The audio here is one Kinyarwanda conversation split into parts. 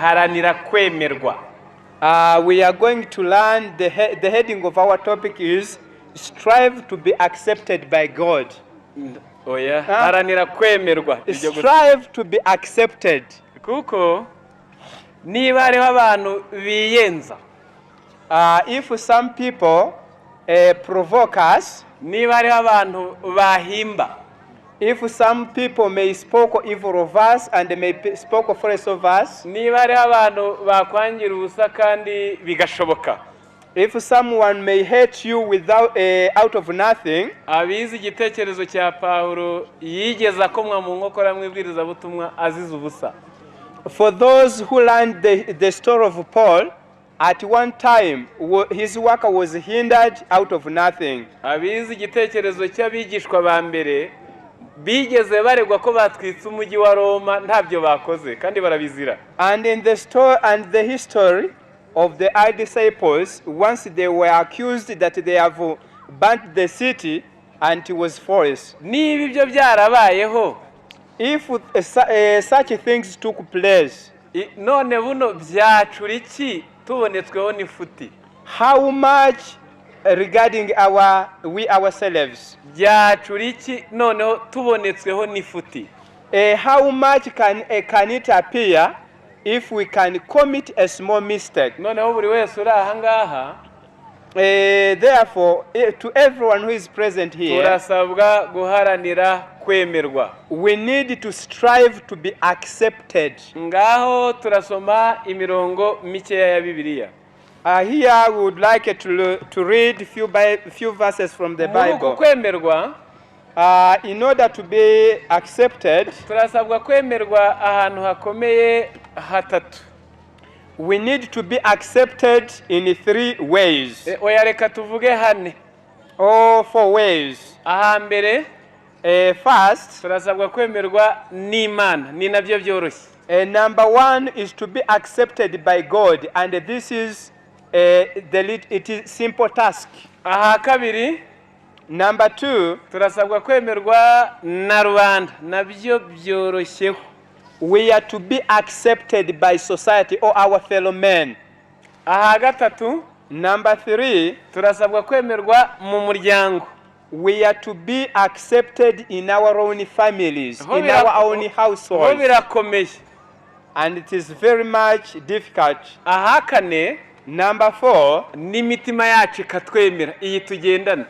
haranira kwemerwa. We are going to learn the heading of our topic is strive to be accepted by God. Haranira kwemerwa. Strive to be accepted. Kuko niba hariho abantu biyenza, if some people provoke us, niba hariho abantu bahimba, if some people may spoke evil of us and may spoke false of us, niba hariho abantu bakwangira ubusa kandi bigashoboka, if someone may hate you without out of nothing, abizi igitekerezo cya Pawulo yigeza komwa mu nkokora mwibwiriza butumwa azize ubusa. For those who learned the story of Paul, at one time his work was hindered out of nothing. Abizi igitekerezo cy'abigishwa ba mbere bigeze baregwa ko batwitse umujyi wa Roma ntabyo bakoze kandi barabizira. And in the story and the history of the early disciples, once they were accused that they have burnt the city and it was false. Niba ibyo byarabayeho, if such things took place, none buno byacura iki tubonetsweho n'ifuti? How much regarding we ourselves? Byacura iki noneho tubonetsweho n'ifuti? How much can it appear if we can commit a small mistake? Noneho buri wese uri aha ngaha, therefore to everyone who is present here, turasabwa guharanira kwemerwa. We need to strive to be accepted. Ngaho turasoma imirongo mikeya ya Bibiliya. Here we would like to read few verses from the Bible. Kwemerwa, in order to be accepted, turasabwa kwemerwa ahantu hakomeye hatatu. We need to be accepted in 3 ways. Oya reka tuvuge hane. Or 4 ways. Ahambere, first, turasabwa kwemerwa n'Imana, ni nabyo byoroshye. Number 1 is to be accepted by God, and this is it is simple task. Aha kabiri, number 2, turasabwa kwemerwa na rubanda, nabyo byoroshyeho. We are to be accepted by society or our fellow men. Aha gatatu, number 3, turasabwa kwemerwa mu muryango. We are to be accepted in our own families, in our own households. Birakomeye. And it is very much difficult. Aha kane, number 4, n'imitima yacu ikatwemera iyi tugendana.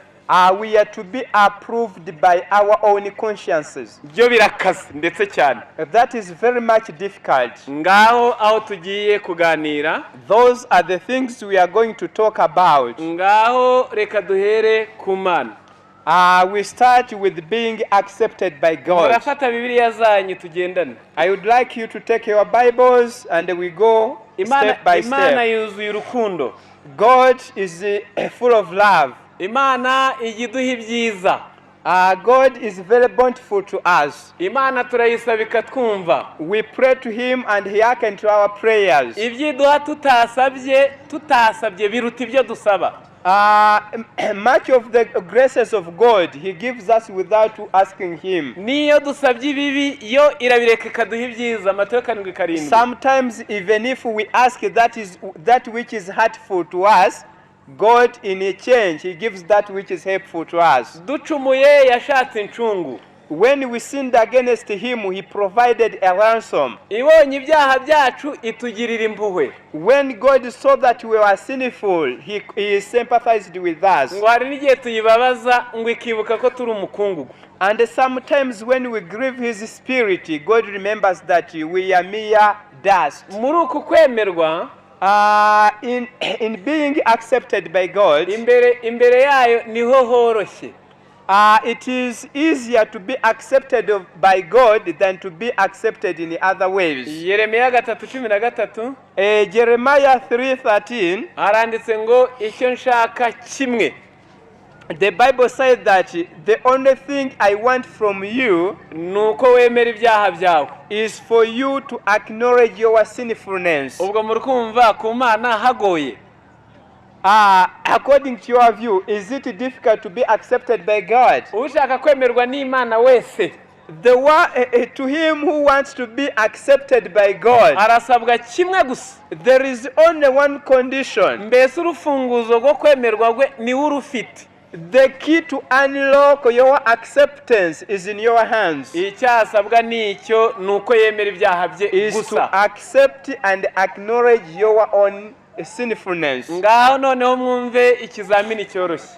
We are to be approved by our own consciences. Byo birakaze ndetse cyane. That is very much difficult. Ngaho aho tugiye kuganira, those are the things we are going to talk about. Ngaho reka duhere ku Mana. We start with being accepted by God. Murafata Bibiliya zanyu tugendana. I would like you to take your Bibles and we go step by step. Imana yuzuye urukundo. God is full of love. Imana igiduha ibyiza. God is very bountiful to us. Imana turayisaba ikatwumva. We pray to him and he hearkens to our prayers. Ibyiduha tutasabye biruta ibyo dusaba. Much of the graces of God he gives us without asking him. Niyo dusabye ibibi yo irabireka ikaduha ibyiza. Matayo 7:7. Sometimes even if we ask that which is hurtful to us, God in a change he gives that which is helpful to us. Ducumuye yashatse incungu. When we sinned against him, he provided a ransom. Ibonye ibyaha byacu itugirira impuhwe. When God saw that we were sinful, he sympathized with us. Ngo hari n'igihe tuyibabaza ngo ikibuka ko turi umukungugu. And sometimes when we grieve his spirit, God remembers that we are mere dust. Muri uku kwemerwa, in being accepted by God, imbere yayo niho horoshye. It is easier to be accepted by God than to be accepted in other ways. Yeremiya 3:13. Jeremiah 3:13. Aranditse ngo icyo nshaka kimwe. The Bible says that the only thing I want from you nuko wemera ibyaha byawe is for you to acknowledge your sinfulness. Ubwo muri kumva ku Mana hagoye. According to your view, is it difficult to be accepted by God? Ushaka kwemerwa n'Imana wese To him who wants to be accepted by God, arasabwa kimwe gusa. there is only one condition. Mbese urufunguzo rwo kwemerwa gwe ni urufite. The key to unlock your acceptance is in your hands. Icyasabwa nicyo nuko yemera ibyaha bye Is to gusa. accept and acknowledge your own sinfulness. Ngaho noneho mwumve ikizamini cyoroshye.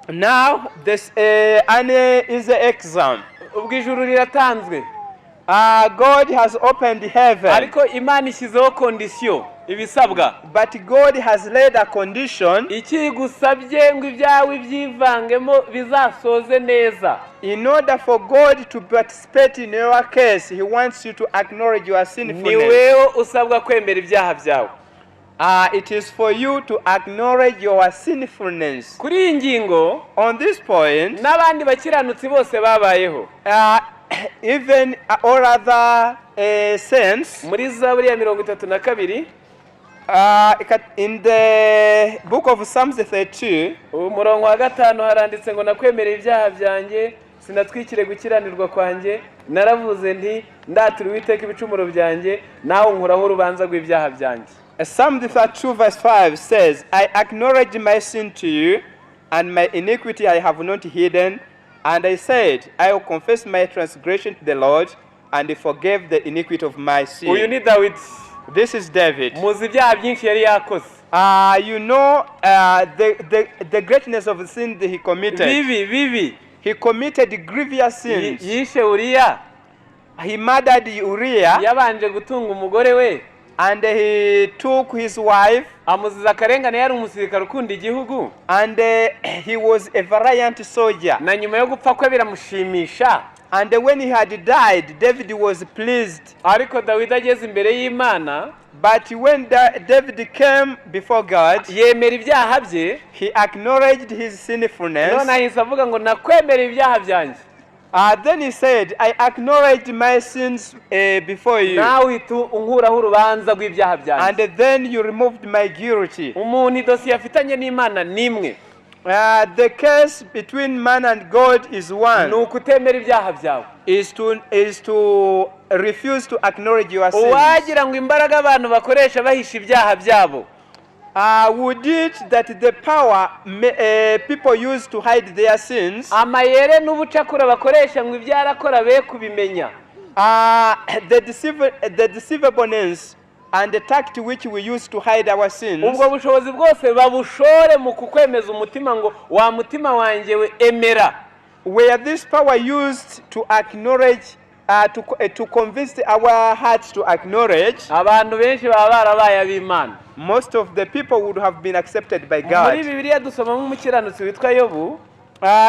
Now this is an exam. Ubwo ijuru riratanzwe. God has opened heaven. Ariko Imana ishyizeho condition ibisabwa. But God has laid a condition. Ikigusabye ngo ibyawe byivangemo bizasoze neza. In order for God to participate in your case, He wants you to acknowledge your sinfulness. Ni wewe usabwa kwemera ibyaha byawe. It is for you to acknowledge your sinfulness. Kuri iyi ngingo, On this point, n'abandi bakiranutsi bose babayeho. even all other saints, Muri Zaburi ya 32 in the book of Psalms 32, umurongo wa 5 haranditse ngo nakwemerera ibyaha byanjye sinatwikire gukiranirwa kwanjye naravuze nti ndatura Uwiteka ibicumuro byanjye nawe nkuraho urubanza rw'ibyaha byanjye. Psalm 32 verse 5 says, I acknowledge my sin to you, and my iniquity I have not hidden. And I said, I will confess my transgression to the Lord, and he forgave the iniquity of my sin. Uyu ni David. This is David. Muzi ibyaha byinshi yari yakoze. You know the greatness of the sin that he committed. Bibi. He committed grievous sins. Yishe Uriya. He murdered Uriah. Yabanje gutunga umugore we. And he took his wife. Amuziza akarengane yari umusirikare ukunda igihugu. And he was a valiant soldier. Na nyuma yo gupfa kwe biramushimisha. And when he had died, David was pleased. Ariko Dawidi ageze imbere y'Imana. But when David came before God, yemera ibyaha bye. He acknowledged his sinfulness. None ahise avuga ngo nakwemera ibyaha byanjye. Then he said, I acknowledge my sins before you. Nawe unkuraho urubanza rw'ibyaha byanjye. And then you removed my guilty. Umuntu idosiye afitanye n'Imana nimwe. The case between man and God is one. Nukutemera ibyaha byawe. Is to refuse to acknowledge your sins. Wagira ngo imbaraga abantu bakoresha bahisha ibyaha byabo. Would it that the power people use to hide their sins? Amayere n'ubucakura bakoresha ngo ibyarakora be kubimenya. The deceivableness and the tact which we use to hide our sins. Ubwo bushobozi bwose babushore mu kukwemeza umutima ngo wa mutima wanjye we emera. Where this power used to acknowledge to convince our hearts to acknowledge, abantu benshi baba barabaye ab'Imana. Most of the people would have been accepted by God. Muri Bibiliya dusoma nk'umukiranutsi witwa Yobu.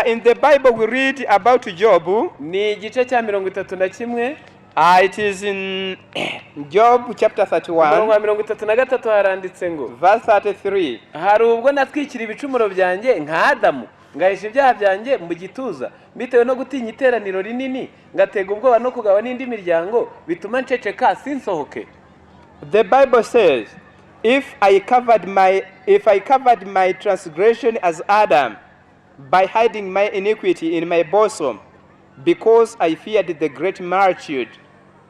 In the Bible we read about Job. Ni igice cya 31. It is in Job chapter 31. Umurongo wa 33 haranditse ngo, verse 33. hari ubwo natwikira ibicumuro byanjye nka Adamu, ngahisha ibyaha byanjye mu gituza, bitewe no gutinya iteraniro rinini, ngatega ubwoba no kugaba n'indi miryango, bituma nceceka sinsohoke. The Bible says, if I covered my transgression as Adam, by hiding my iniquity in my bosom, because I feared the great multitude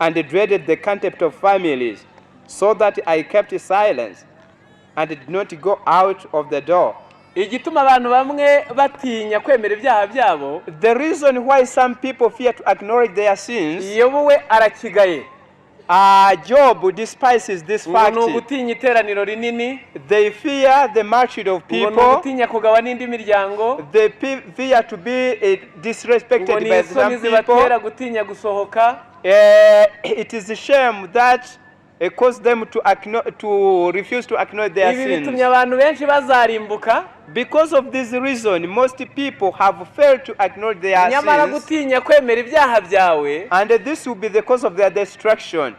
and dreaded the contempt of families, so that I kept silence and did not go out of the door. Igituma abantu bamwe batinya kwemera ibyaha byabo, the reason why some people fear to acknowledge their sins, Yobu we arakigaye. Job despises this fact. Gutinya iteraniro rinini, they fear the multitude of people. Gutinya kugaba n'indi miryango, they fear to be disrespected by some people. Gutinya gusohoka. It is a shame that caused them to refuse to acknowledge their sins. Bitumye abantu benshi bazarimbuka. Because of this reason, most people have failed to acknowledge their Nyamara sins. gutinya kwemera ibyaha byawe, and this will be the cause of their destruction.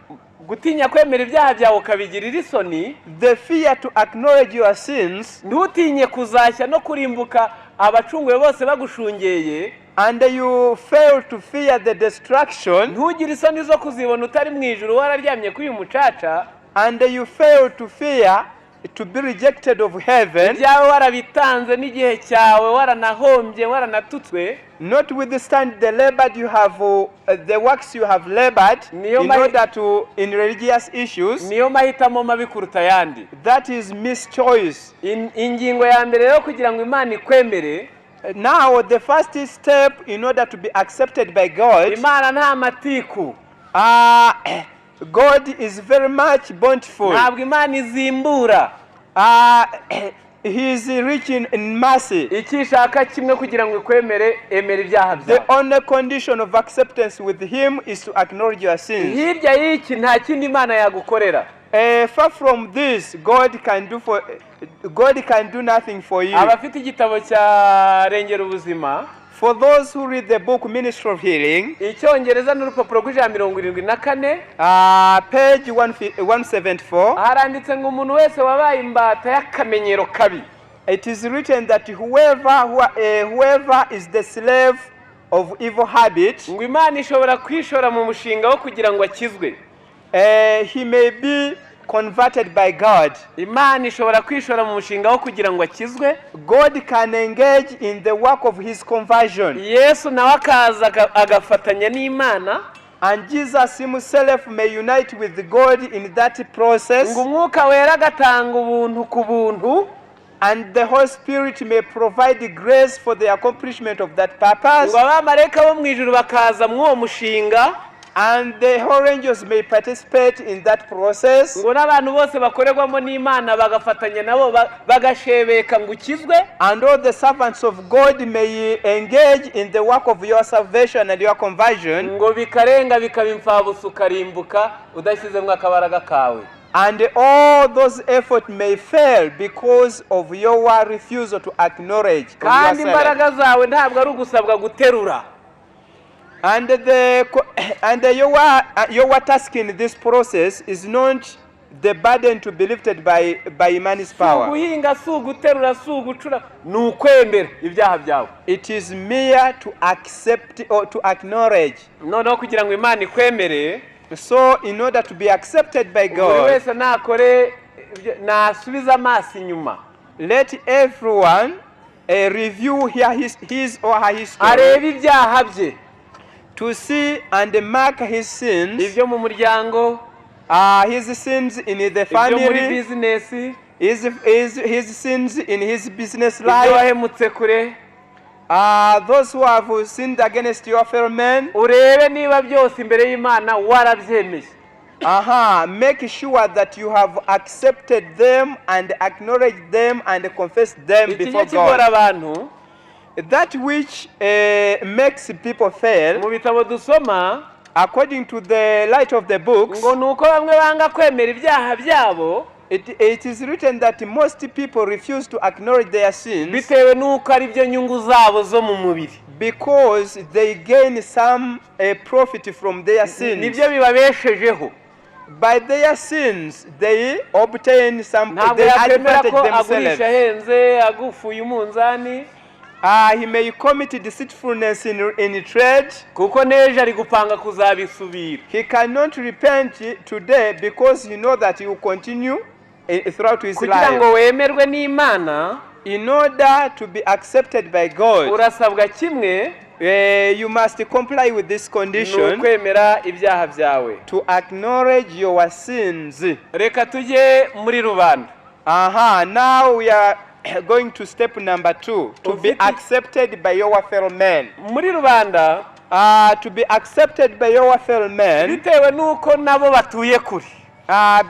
Gutinya kwemera ibyaha byawe ukabigirira isoni, the fear to acknowledge your sins, ntutinye kuzashya no kurimbuka abacunguwe bose bagushungeye, and you fail to fear the destruction, ntugire isoni zo kuzibona utari mu ijuru wararyamye kuri uyu mucaca, and you fail to fear to be rejected of heaven, ibyawe warabitanze n'igihe cyawe waranahombye waranatutswe, notwithstand the labor you have, the works you have labored in order to in religious issues, niyo mahitamo mabi kuruta yandi. that is mischoice. Ingingo ya mbere yo kugira ngo Imana ikwemere, now the first step in order to be accepted by God, Imana nta matiku, God is very much bountiful. ntabwo Imana izimbura, He is rich in mercy. icyo ishaka kimwe kugira ngo ikwemere, emera ibyaha The byawe. only condition of acceptance with him is to acknowledge your sins. Hirya y'iki nta kindi Imana yagukorera. Far from this, God can do nothing for you. Abafite igitabo cya Rengera Ubuzima, For those who read the book Ministry of Healing, Icyongereza n'urupapuro rw'74, page 174, haranditse ngo umuntu wese wabaye imbata y'akamenyero kabi, it is written that whoever is the slave of evil habits, ngo Imana ishobora kwishora mu mushinga wo kugira ngo akizwe. he may be converted by God. Imana ishobora kwishora mu mushinga wo kugira ngo akizwe. God can engage in the work of his conversion. Yesu nawe akaza agafatanya n'Imana, And Jesus himself may unite with God in that process. ngo Umwuka Wera agatanga ubuntu ku buntu, And the Holy Spirit may provide grace for the accomplishment of that purpose. ngo abamarayika bo mu ijuru bakaza mu uwo mushinga, And the whole angels may participate in that process. ngo n'abantu bose bakorerwamo n'Imana bagafatanya nabo bagashebeka ngo ukizwe. And all the servants of God may engage in the work of your salvation and your conversion. ngo bikarenga bikaba imfabusa ukarimbuka udashyizemo akabaraga kawe. And all those efforts may fail because of your refusal to acknowledge kandi yourself. imbaraga zawe ntabwo ari ugusabwa guterura. And your task in this process is not the burden to be lifted by man's power. Guhinga si uguterura si ugucura, ni ukwemera ibyaha byawe. It is mere to accept or to acknowledge. Noneho kugira ngo Imana ikwemere, So in order to be accepted by buri God, wese nakore nasubiza amaso inyuma, let everyone review his or her history, arebe ibyaha bye, to see and mark his sins, ibyo mu muryango, his sins in the ibyo muri family, bizinesi, his sins in his business ibyo life, wahemutse kure, those who have sinned against your fellow men. urebe niba byose imbere y'Imana warabyemeye. Make sure that you have accepted them and acknowledged them and confessed them before Ikijya kigora God. abantu That which makes people fail, mu bitabo dusoma, according to the light of the books, ngo ni uko bamwe banga kwemera ibyaha byabo, it is written that most people refuse to acknowledge their sins bitewe n'uko ari byo nyungu zabo zo mu mubiri, because they gain some profit from their sins. nibyo bibabeshejeho. By their sins, they obtain some Ntabwo they yakwemera advantage ko agurisha themselves. ahenze agufuye umunzani, He may commit deceitfulness in trade. kuko n'ejo ari gupanga kuzabisubira. He cannot repent today because he knows that he will continue throughout his Kugira life. ngo wemerwe n'Imana, In order to be accepted by God, urasabwa kimwe, you must comply with this ni condition, ukwemera ibyaha byawe. to acknowledge your sins. Reka tujye muri rubanda. Now we are going to step number 2, to be accepted by your fellow men. Muri rubanda, To be accepted by your fellow men, bitewe n'uko nabo batuye kure,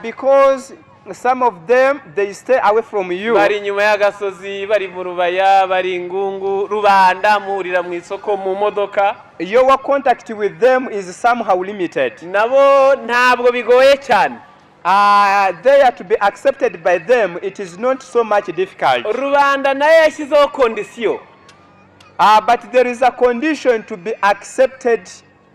because some of them, they stay away from you. bari inyuma y'agasozi, bari mu rubaya, bari ingungu, rubanda, muhurira mu isoko, mu modoka, Your contact with them is somehow limited. nabo ntabwo bigoye cyane. They are to be accepted by them, it is not so much difficult. Rubanda nayo yashyizeho kondisiyo, But there is a condition to be accepted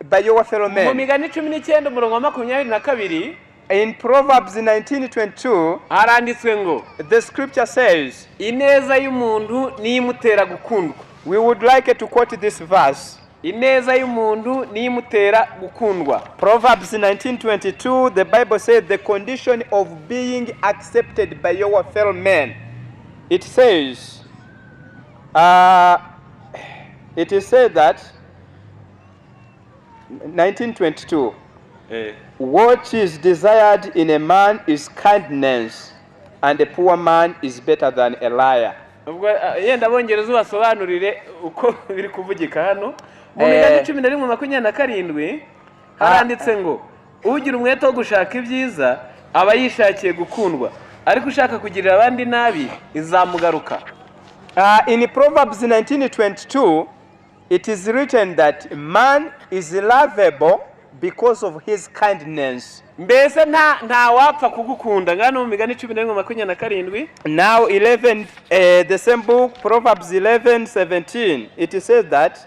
by your fellow mu men. Migani 19:22, In Proverbs 19:22, haranditswe ngo the scripture says, ineza y'umuntu niyo imutera gukundwa. we would like to quote this verse. ineza y'umuntu nimutera gukundwa. Proverbs 19:22, the Bible says the condition of being accepted by your fellow men. It says, it is said that 1922, what is desired in a man is kindness, and a poor man is better than a liar. Ubwo yenda abongereza basobanurire uko biri kuvugika hano mu migani 11:27 haranditse ngo ugira umwete wo gushaka ibyiza aba yishakiye gukundwa, ariko ushaka kugirira abandi nabi izamugaruka. In Proverbs 19:22, it is written that man is lovable because of his kindness. Mbese nta wapfa kugukunda ngano mu migani 11:27. Now 11, the same book, Proverbs 11:17, it says that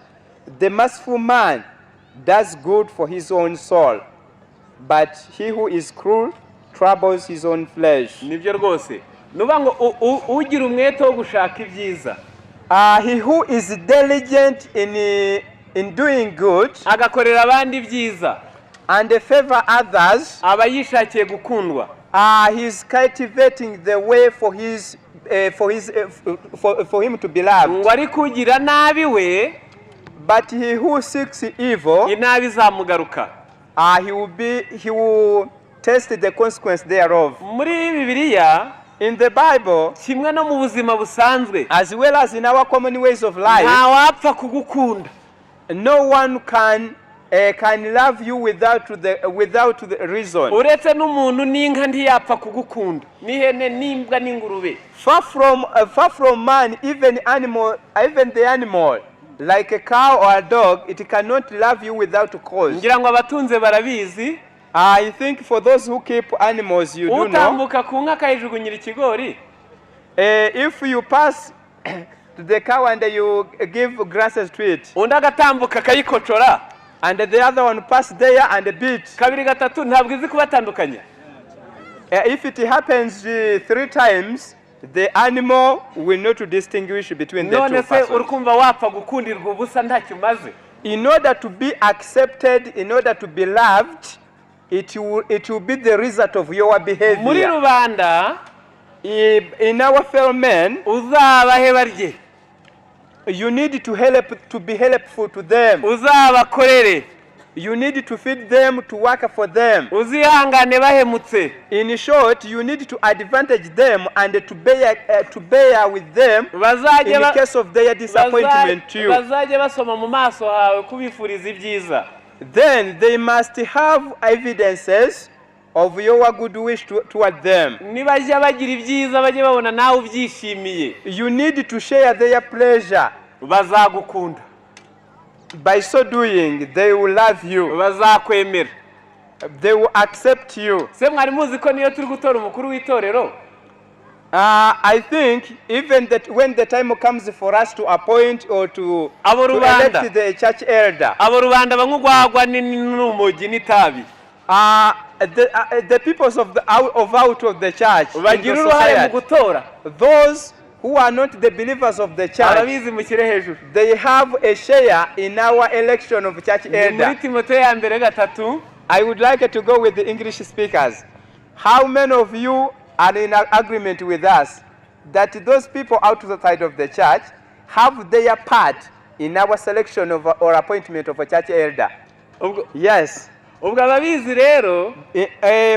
the merciful man does good for his own soul, but he who is cruel troubles his own flesh. Nibyo rwose nuba ngo ugira umwete wo gushaka ibyiza, He who is diligent in doing good agakorera abandi ibyiza and favor others, aba yishakiye gukundwa. he is cultivating the way for him to be loved. Ngo ari kugira nabi we, But he who seeks evil, inabi izamugaruka. he will taste the consequence thereof. Muri Bibiliya, In the Bible, kimwe no mu buzima busanzwe, as well as in our common ways of life, nta wapfa kugukunda. no one can love you without the reason. Uretse n'umuntu n'inka ntiyapfa kugukunda, n'ihene n'imbwa n'ingurube. Far from man, even the animal, like a cow or a dog, it cannot love you without cause. Ngira ngo abatunze barabizi. I think for those who keep animals, you do know. Utambuka ku nka akayijugunyira ikigori, If you pass to the cow and you give grasses to it, undi agatambuka akayikocora, and the other one pass there and beat, kabiri gatatu ntabwo izi kubatandukanya. if it happens 3 times, the animal will not distinguish between the two None se persons. urukumva wapfa gukundirwa ubusa ntacyo umaze. In order to be accepted, in order to be loved, it will be the result of your Muri behavior. rubanda In our fellow men, uzabahe barye, you need to be helpful to them. uzabakorere, You need to feed them, to work for them. uzihangane bahemutse, In short, you need to advantage them and to bear with them in case of their disappointment to you. bazajye basoma mu maso hawe kubifuriza ibyiza. Then they must have evidences of your good wish toward them. Nibajya bagira ibyiza bajye babona nawe ubyishimiye, You need to share their pleasure. bazagukunda, By so doing, they will love you. bazakwemera. They will accept you. Se mwari muzi ko niyo turi gutora umukuru w'itorero, I think even that when the time comes for us to appoint or to elect the church elder, abo rubanda banywa urwagwa n'urumogi n'itabi, the peoples of out of the church, in the bagira uruhare mu society, gutora. those who are not the believers of the church, Arabizi mushyire hejuru. they have a share in our election of church Ni muri elder. Timoteyo ya mbere 3. I would like to go with the English speakers. How many of you are in agreement with us that those people outside of the church have their part in our selection of or appointment of a church elder? Yes. Ubwo ababizi rero,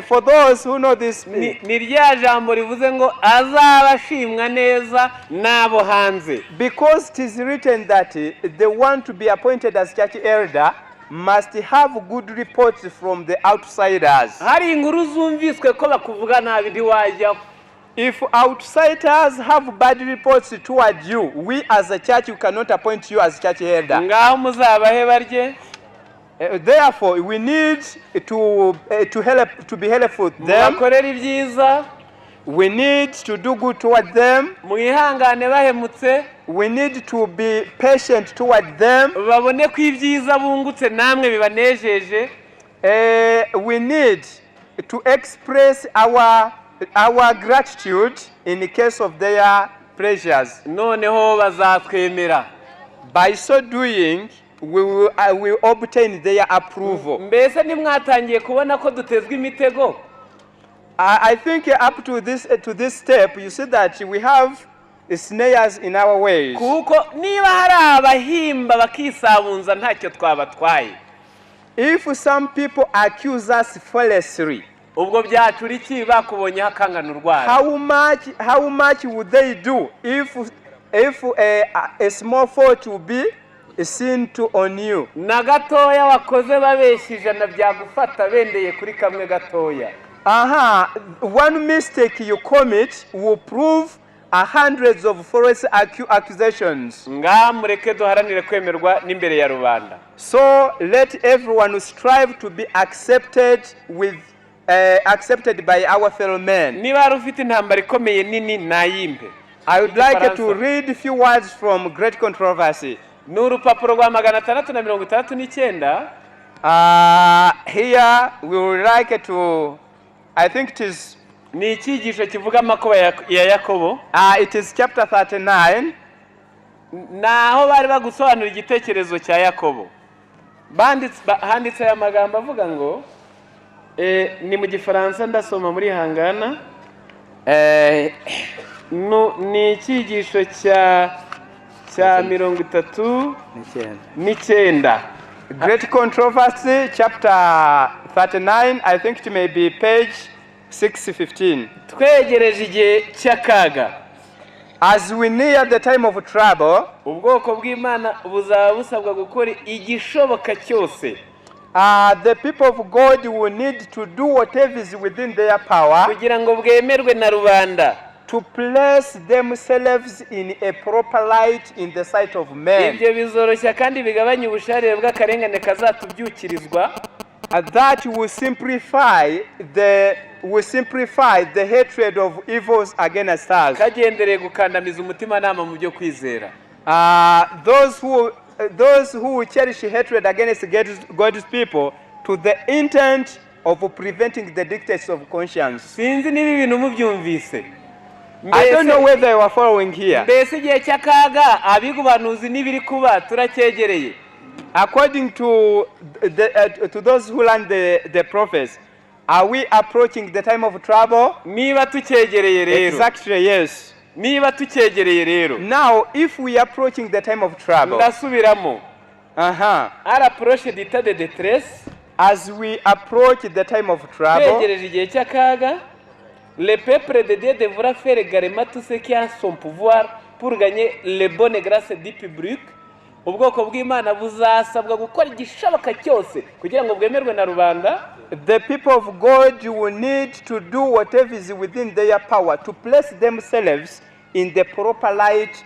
For those who know this, ni rya jambo rivuze ngo azabashimwa neza n'abo hanze. because it is written that the one to be appointed as church elder must have good reports from the outsiders. Hari inkuru zumviswe ko bakuvuga nabi ntiwajyaho. If outsiders have bad reports toward you, we as a church, you cannot appoint you as church elder. Ngaho muzabahe barye, Therefore, we need to be helpful to them. mubakorere ibyiza, We need to do good toward them. mwihangane bahemutse, We need to be patient toward them. babone ko ibyiza bungutse namwe bibanejeje. We need to express our gratitude in the case of their pleasures. Noneho bazatwemera. By so doing, will obtain their approval. mbese nimwatangiye kubona ko dutezwa imitego. I think up to this step, you see that we have snares in our ways. Kuko niba hari abahimba bakisabunza ntacyo twabatwaye. If some people accuse us falsely, ubwo byacura iki bakubonye hakangana urwara? How much would they do if a small fault will be seen to on you? Na gatoya wakoze babeshije na byagufata bendeye kuri kamwe gatoya. One mistake you commit will prove hundreds of false accusations. Mureke duharanire kwemerwa n'imbere ya rubanda. So let everyone strive to be accepted by our fellow men. Niba ari ufite intambara ikomeye nini nayimpe. I would like to read a few words from Great Controversy. N'urupapuro rwa 669. Here we would like to, I think it is, ni icyigisho kivuga amakuba ya Yakobo. It is chapter 39. Naho bari bagusobanura igitekerezo cya Yakobo. Handitse aya magambo avuga ngo ni mu gifaransa ndasoma muri hangana. Ni icyigisho cya 39. Great Controversy chapter 39. I think it may be page 615. Twegereje igihe cy'akaga. As we near the time of trouble, ubwoko bw'Imana buzaba busabwa gukora igishoboka cyose. The people of God will need to do whatever is within their power kugira ngo bwemerwe na rubanda, to place themselves in a proper light in the sight of men. Ibyo bizoroshya kandi bigabanya ubusharire bw'akarengane kazatubyukirizwa. That will simplify the hatred of evils against us. Kagendereye gukandamiza umutima nama mu byo kwizera. Those who cherish hatred against God's people to the intent of preventing the dictates of conscience. Sinzi niba ibintu mubyumvise. I don't know whether you are following here. Mbese igihe cy'akaga abigubanuzi nibiri kuba turacyegereye. According to those who learn the prophets, are we approaching the time of trouble? Niba tucyegereye rero. Exactly, yes. Niba tucyegereye rero. Now, if we are approaching the time of trouble, ndasubiramo. Approche d'état de détresse. As we approach the time of trouble, twegereje igihe cy'akaga, le peuple de Dieu devra faire également tout ce qui est en son pouvoir pour gagner les bonnes grâces du public. Ubwoko bw'Imana buzasabwa gukora igishoboka cyose kugira ngo bwemerwe na rubanda. The people of God will need to do whatever is within their power to place themselves in the proper light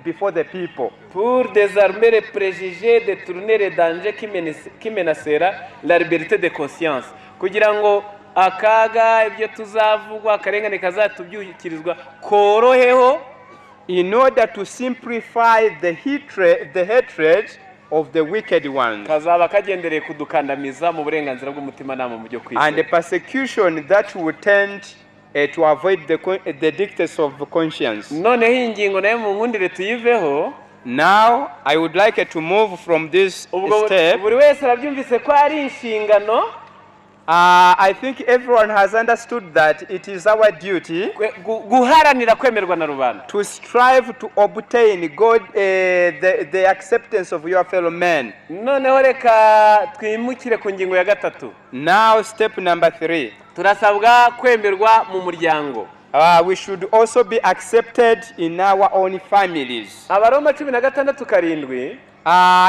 before the people. Pour désarmer les préjugés, détourner les dangers qui menacera la liberté de conscience. Kugira ngo akaga ibyo tuzavugwa akarengane kazatubyukirizwa koroheho, in order to simplify the hatred of the wicked ones, kazaba kagendereye kudukandamiza mu burenganzira bw'umutima nama mu byo kwizera, and the persecution that will tend to avoid the dictates of conscience. Noneho ingingo nayo mu nkundire tuyiveho. Now I would like to move from this step. Buri wese arabyumvise ko ari inshingano. I think everyone has understood that it is our duty guharanira kwemerwa na rubanda, to strive to obtain God the acceptance of your fellow men. Noneho reka twimukire ku ngingo ya gatatu. Now step number 3. Turasabwa kwemerwa mu muryango. We should also be accepted in our own families. Abaroma 16:7.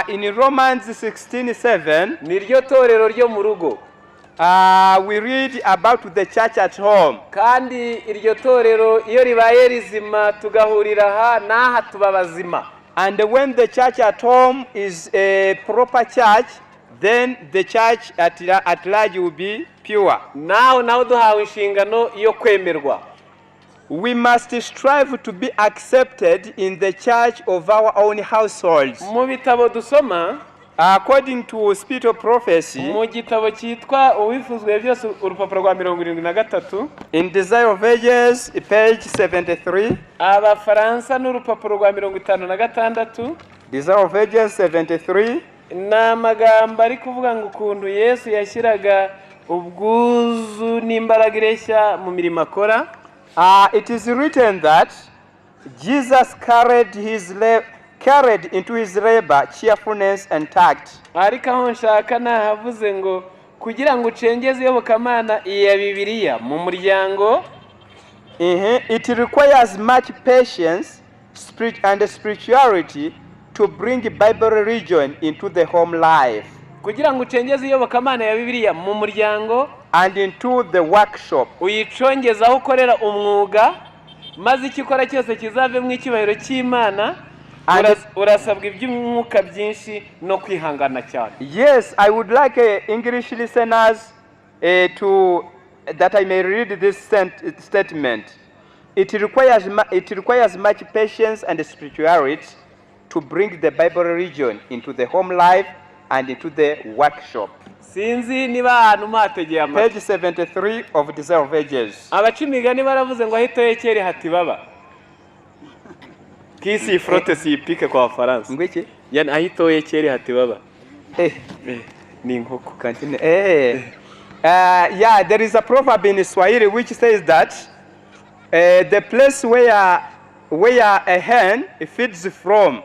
In Romans 16:7, niryo torero ryo mu rugo. We read about the church at home. Kandi iryo torero iyo ribaye rizima tugahurira n'aha tubabazima. And when the church at home is a proper church, then the church at large will be pure. Naho duhawe inshingano yo kwemerwa. We must strive to be accepted in the church of our own households. Mu bitabo dusoma, according to Spirit of Prophecy, mu gitabo cyitwa uwifuzwe byose urupapuro rwa 73, in Desire of Ages page 73, Abafaransa n'urupapuro rwa 56, Desire of Ages 73, n'amagambo ari kuvuga ngo ukuntu Yesu yashyiraga ubwuzu n'imbaraga ireshya mu mirimo akora. It is written that Jesus carried into his labor cheerfulness and tact. Ariko aho nshaka nahavuze ngo kugira ngo ucengeze iyobokamana iya Bibiliya mu muryango, it requires much patience and spirituality to bring Bible religion into the home life. Kugira ngo ucengeze iyobokamana ya Bibiliya mu muryango and into the workshop. Uyicongeza aho ukorera umwuga, maze icyo ukora cyose kizave mu icyubahiro cy'Imana. Urasabwa iby'umwuka byinshi no kwihangana cyane. Yes, I would like English listeners that I may read this statement. It requires much patience and spirituality to bring the Bible religion into the home life and into the workshop. Sinzi niba ahantu mategeye amata. Page 73 of Desire of Ages. Abacimigani baravuze ngo ahitoye kere hati baba. Kisi frotte si pike kwa Faransa. Ngwiki? Yani ahitoye kere hati baba. Ni nkoko kantine. Yeah, there is a proverb in Swahili which says that the place where a hen feeds from,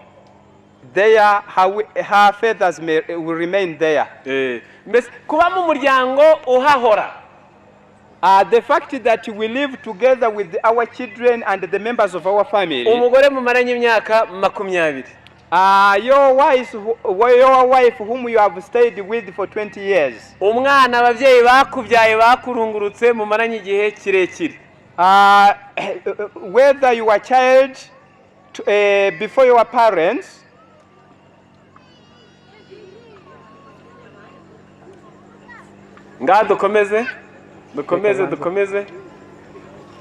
there her feathers will remain there. Kuba mu muryango uhahora. The fact that we live together with our children and the members of our family. Umugore mumaranye imyaka 20. Your wife whom you have stayed with for 20 years. Umwana abavyeyi bakubyaye bakurungurutse mumaranye igihe kirekire. Whether you are a child before your parents, ngaho dukomeze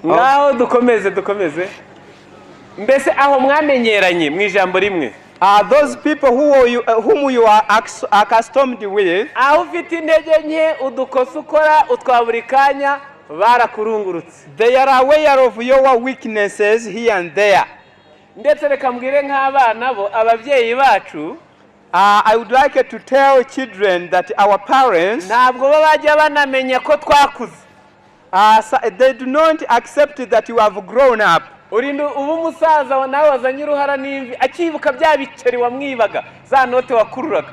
ngaho dukomeze mbese aho mwamenyeranye mu ijambo rimwe. Those people whom you are accustomed with, aho ufite intege nke udukosa ukora utwa buri kanya barakurungurutse. They are aware of your weaknesses here and there. Ndetse reka mbwire nk'abana bo abavyeyi bacu, I would like to tell children that our parents, ntabwo bajya banamenya ko twakuze. They do not accept that you have grown up. Urindu ubu musaza nawe wazanye uruhara n'imvi akibuka bya biceri wamwibaga za note wakururaga.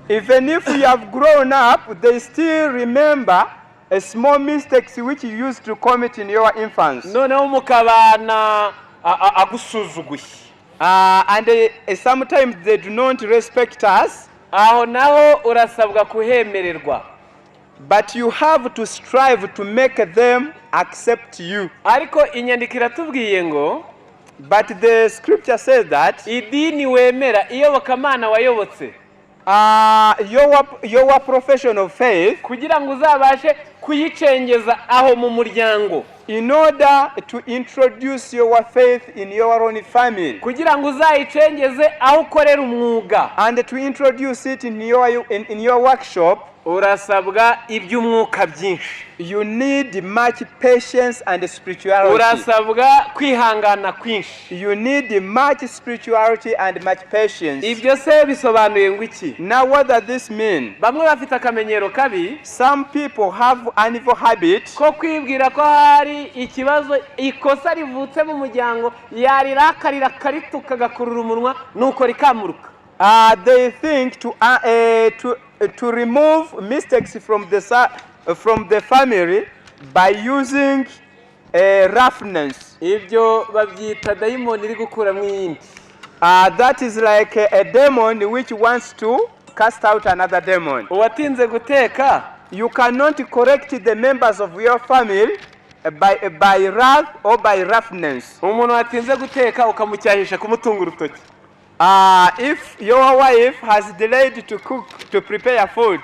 Even if you have grown up, they still remember a small mistakes which you used to commit in your infance. Noneho mukabana agusuzuguye. And sometimes they do not respect us. Aho naho urasabwa kuhemererwa. But you have to strive to make them accept you. Ariko inyandiko iratubwiye ngo, but the scripture says that idini wemera iyobokamana wayobotse, your profession of faith, kugira ngo uzabashe kuyicengeza aho mu muryango, in order to introduce your faith in your own family, kugira ngo uzayicengeze aho ukorera umwuga, and to introduce it in your workshop, urasabwa iby'umwuka byinshi. You need much patience and spirituality. Urasabwa kwihangana kwinshi. You need much spirituality and much patience. Ibyo se bisobanuye ngo iki? Now what does this mean? Bamwe bafite akamenyero kabi. Some people have an evil habit. Ko kwibwira ko hari ikibazo ikosa rivutse mu muryango yarirakarira karituka gakurura umunwa nuko rikamuruka. They think to remove mistakes from the family by using roughness. Ibyo babyita daimon iri gukura mwindi. That is like a demon which wants to cast out another demon. Uwatinze guteka, you cannot correct the members of your family by wrath or by roughness. Umuntu watinze guteka ukamucyahisha kumutunga urutoki. If your wife has delayed to prepare food,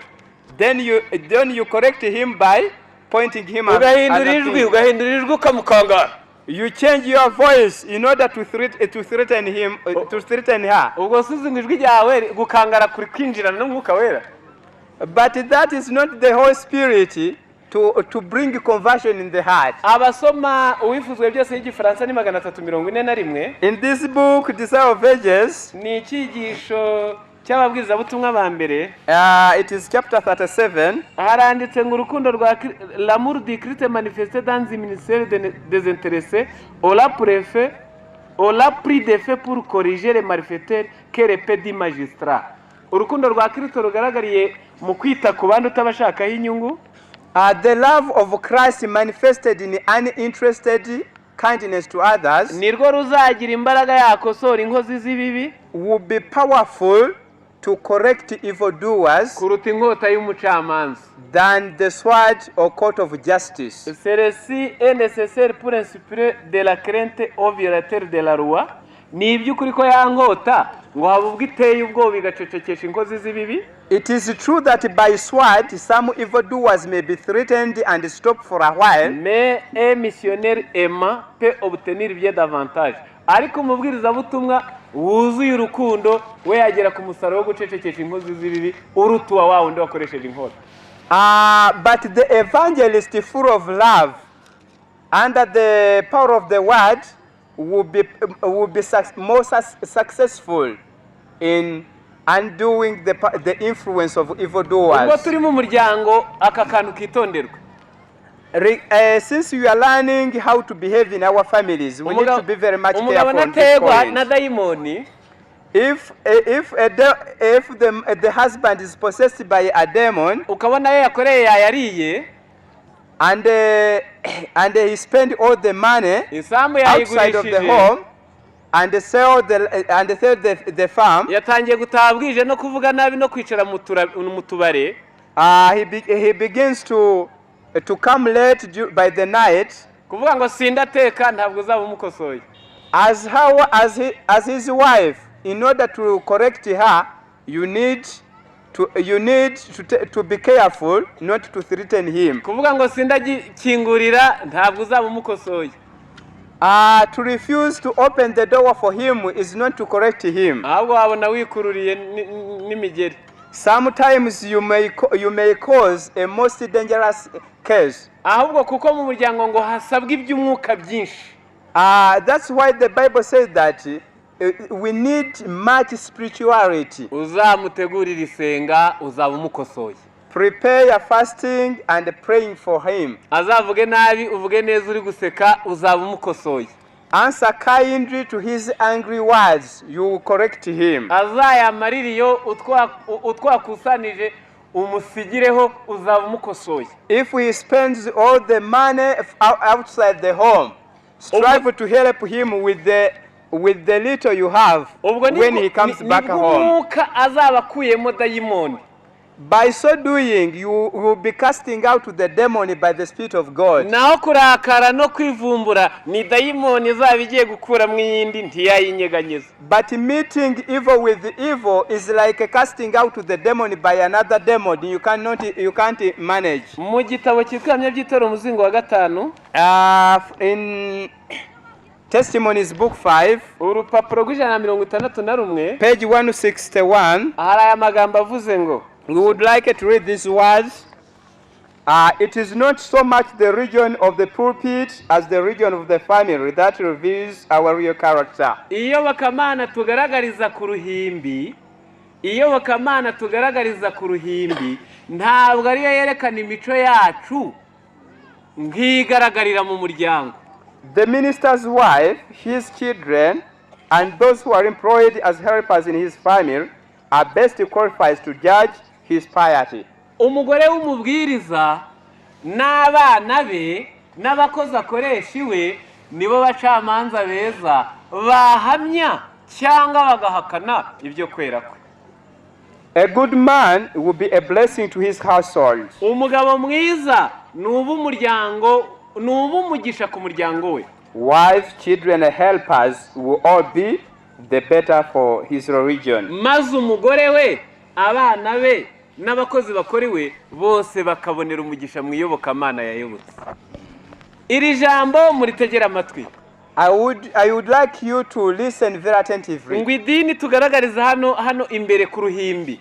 then you correct him by pointing him out. Ugahindurijwe ukamukangara. You change your voice in order to threaten him, to threaten her. Ubwo suzingijwe ryawe gukangara kuri kwinjirana n'umwuka wera. But that is not the Holy Spirit to bring conversion in the heart. Abasoma uwifuzwe byose y'Igifaransa ni 341. In this book, Desire of Ages, ni icyigisho cy'ababwirizabutumwa ba mbere. It is chapter 37. Haranditse ngo urukundo rwa l'amour du Christ manifesté dans le ministère des intéressés au la préfet au la pris de fait pour corriger les malfaiteurs que répète du magistrat. Urukundo rwa Kristo rugaragariye mu kwita ku bandi utabashakaho inyungu. The love of Christ manifested in uninterested kindness to others nirwo ruzagira imbaraga yakosora inkozi z'ibibi, will be powerful to correct evildoers kuruta inkota y'umucamanza. than the sword or court of justice. Ceci est nécessaire pour inspirer de la crainte aux violateurs de la loi. Ni iby'ukuri ko ya nkota ngo habubwe iteye ubwoba igacecekesha inkozi z'ibibi. It is true that by sword some evildoers may be threatened and stopped for a while. Mais un missionnaire aimant peut obtenir bien davantage. Ariko umubwirizabutumwa wuzuye urukundo we yagera ku musaruro wo gucecekesha inkozi z'ibibi urutuwa wa wundi wakoresheje inkota. But the evangelist full of love under the power of the word will be more successful in undoing the influence of Ubwo evildoers. turi mu muryango aka kantu kitonderwa. Since we are learning how to behave in our families, we need to be very much careful Umugabo on this nategwa point. na dayimoni. If the husband is possessed by a demon Ukabona ye yakoreye yayariye and he spend all the money isambu outside of the yayigurishije home and sell the farm, yatangiye gutaha bwije no kuvuga nabi no kwicara mu tubare. he begins to come late by the night. Kuvuga ngo sindateka ntabwo uzaba umukosoye. As his wife, in order to correct her, you need to be careful not to threaten him. Kuvuga ngo sindagikingurira ntabwo uzaba umukosoye. To refuse to open the door for him is not to correct him. Ahubwo wabona wikururiye n'imigeri. Sometimes you may cause a most dangerous case. Ahubwo kuko mu muryango ngo hasabwa iby'umwuka byinshi. That's why the Bible says that we need much spirituality. Uzamutegurira isenga uzaba umukosoye. Prepare your fasting and praying for him. Azavuge nabi uvuge neza uri guseka uzaba umukosoye. Answer kindly to his angry words, you will correct him. Azayamaririyo utwakusanije umusigireho uzaba umukosoye. If he spends all the money outside the home, strive to help him with the little you have when he comes back home. Azaba akuyemo dayimoni. By so doing, you will be casting out the demon by the Spirit of God. Naho kurakara no kwivumbura ni dayimoni izaba igiye gukura mu yindi ntiyayinyeganyeza. But meeting evil with evil is like casting out the demon by another demon. You can't manage. Mu gitabo cyitwa byitoro umuzingo wa 5 in Testimonies book 5 urupapuro rw'161 page 161 hari aya magambo avuze ngo we would like to read these words. It is not so much the region of the pulpit as the region of the family that reveals our real character. Iyo bakamana tugaragariza ku ruhimbi ntabwo ariyo yerekana imico yacu nkigaragarira mu muryango. The minister's wife, his children, and those who are employed as helpers in his family are best qualified to judge his piety. Umugore w'umubwiriza n'abana be n'abakozi akoresha iwe nibo bacamanza beza bahamya cyangwa bagahakana ibyo kwera kwe. A good man will be a blessing to his household. Umugabo mwiza nubu umuryango nubu umugisha ku muryango we. Wives, children, and helpers will all be the better for his religion. Maze umugore we abana be n'abakozi bakoriwe bose bakabonera umugisha mu iyobokamana yayobotse. Iri jambo muritegera amatwi. I would like you to listen very attentively. Ngo idini tugaragariza hano imbere ku ruhimbi.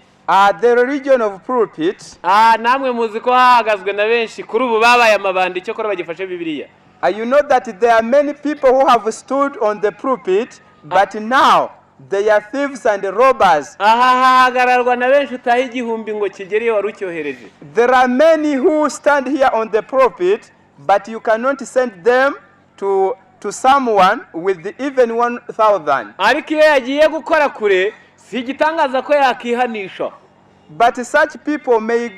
The religion of pulpit. Namwe muzi ko hahagazwe na benshi kuri ubu babaye amabandi cyo kora bagifashe Bibiliya. You know that there are many people who have stood on the pulpit, but now they are thieves and robbers. aha hahagararwa na benshi utaha igihumbi ngo kigere iyo wari ucyohereje. There are many who stand here on the pulpit, but you cannot send them to someone with even 1,000. ariko iyo yagiye gukora kure si igitangaza ko yakihanisha. But such people may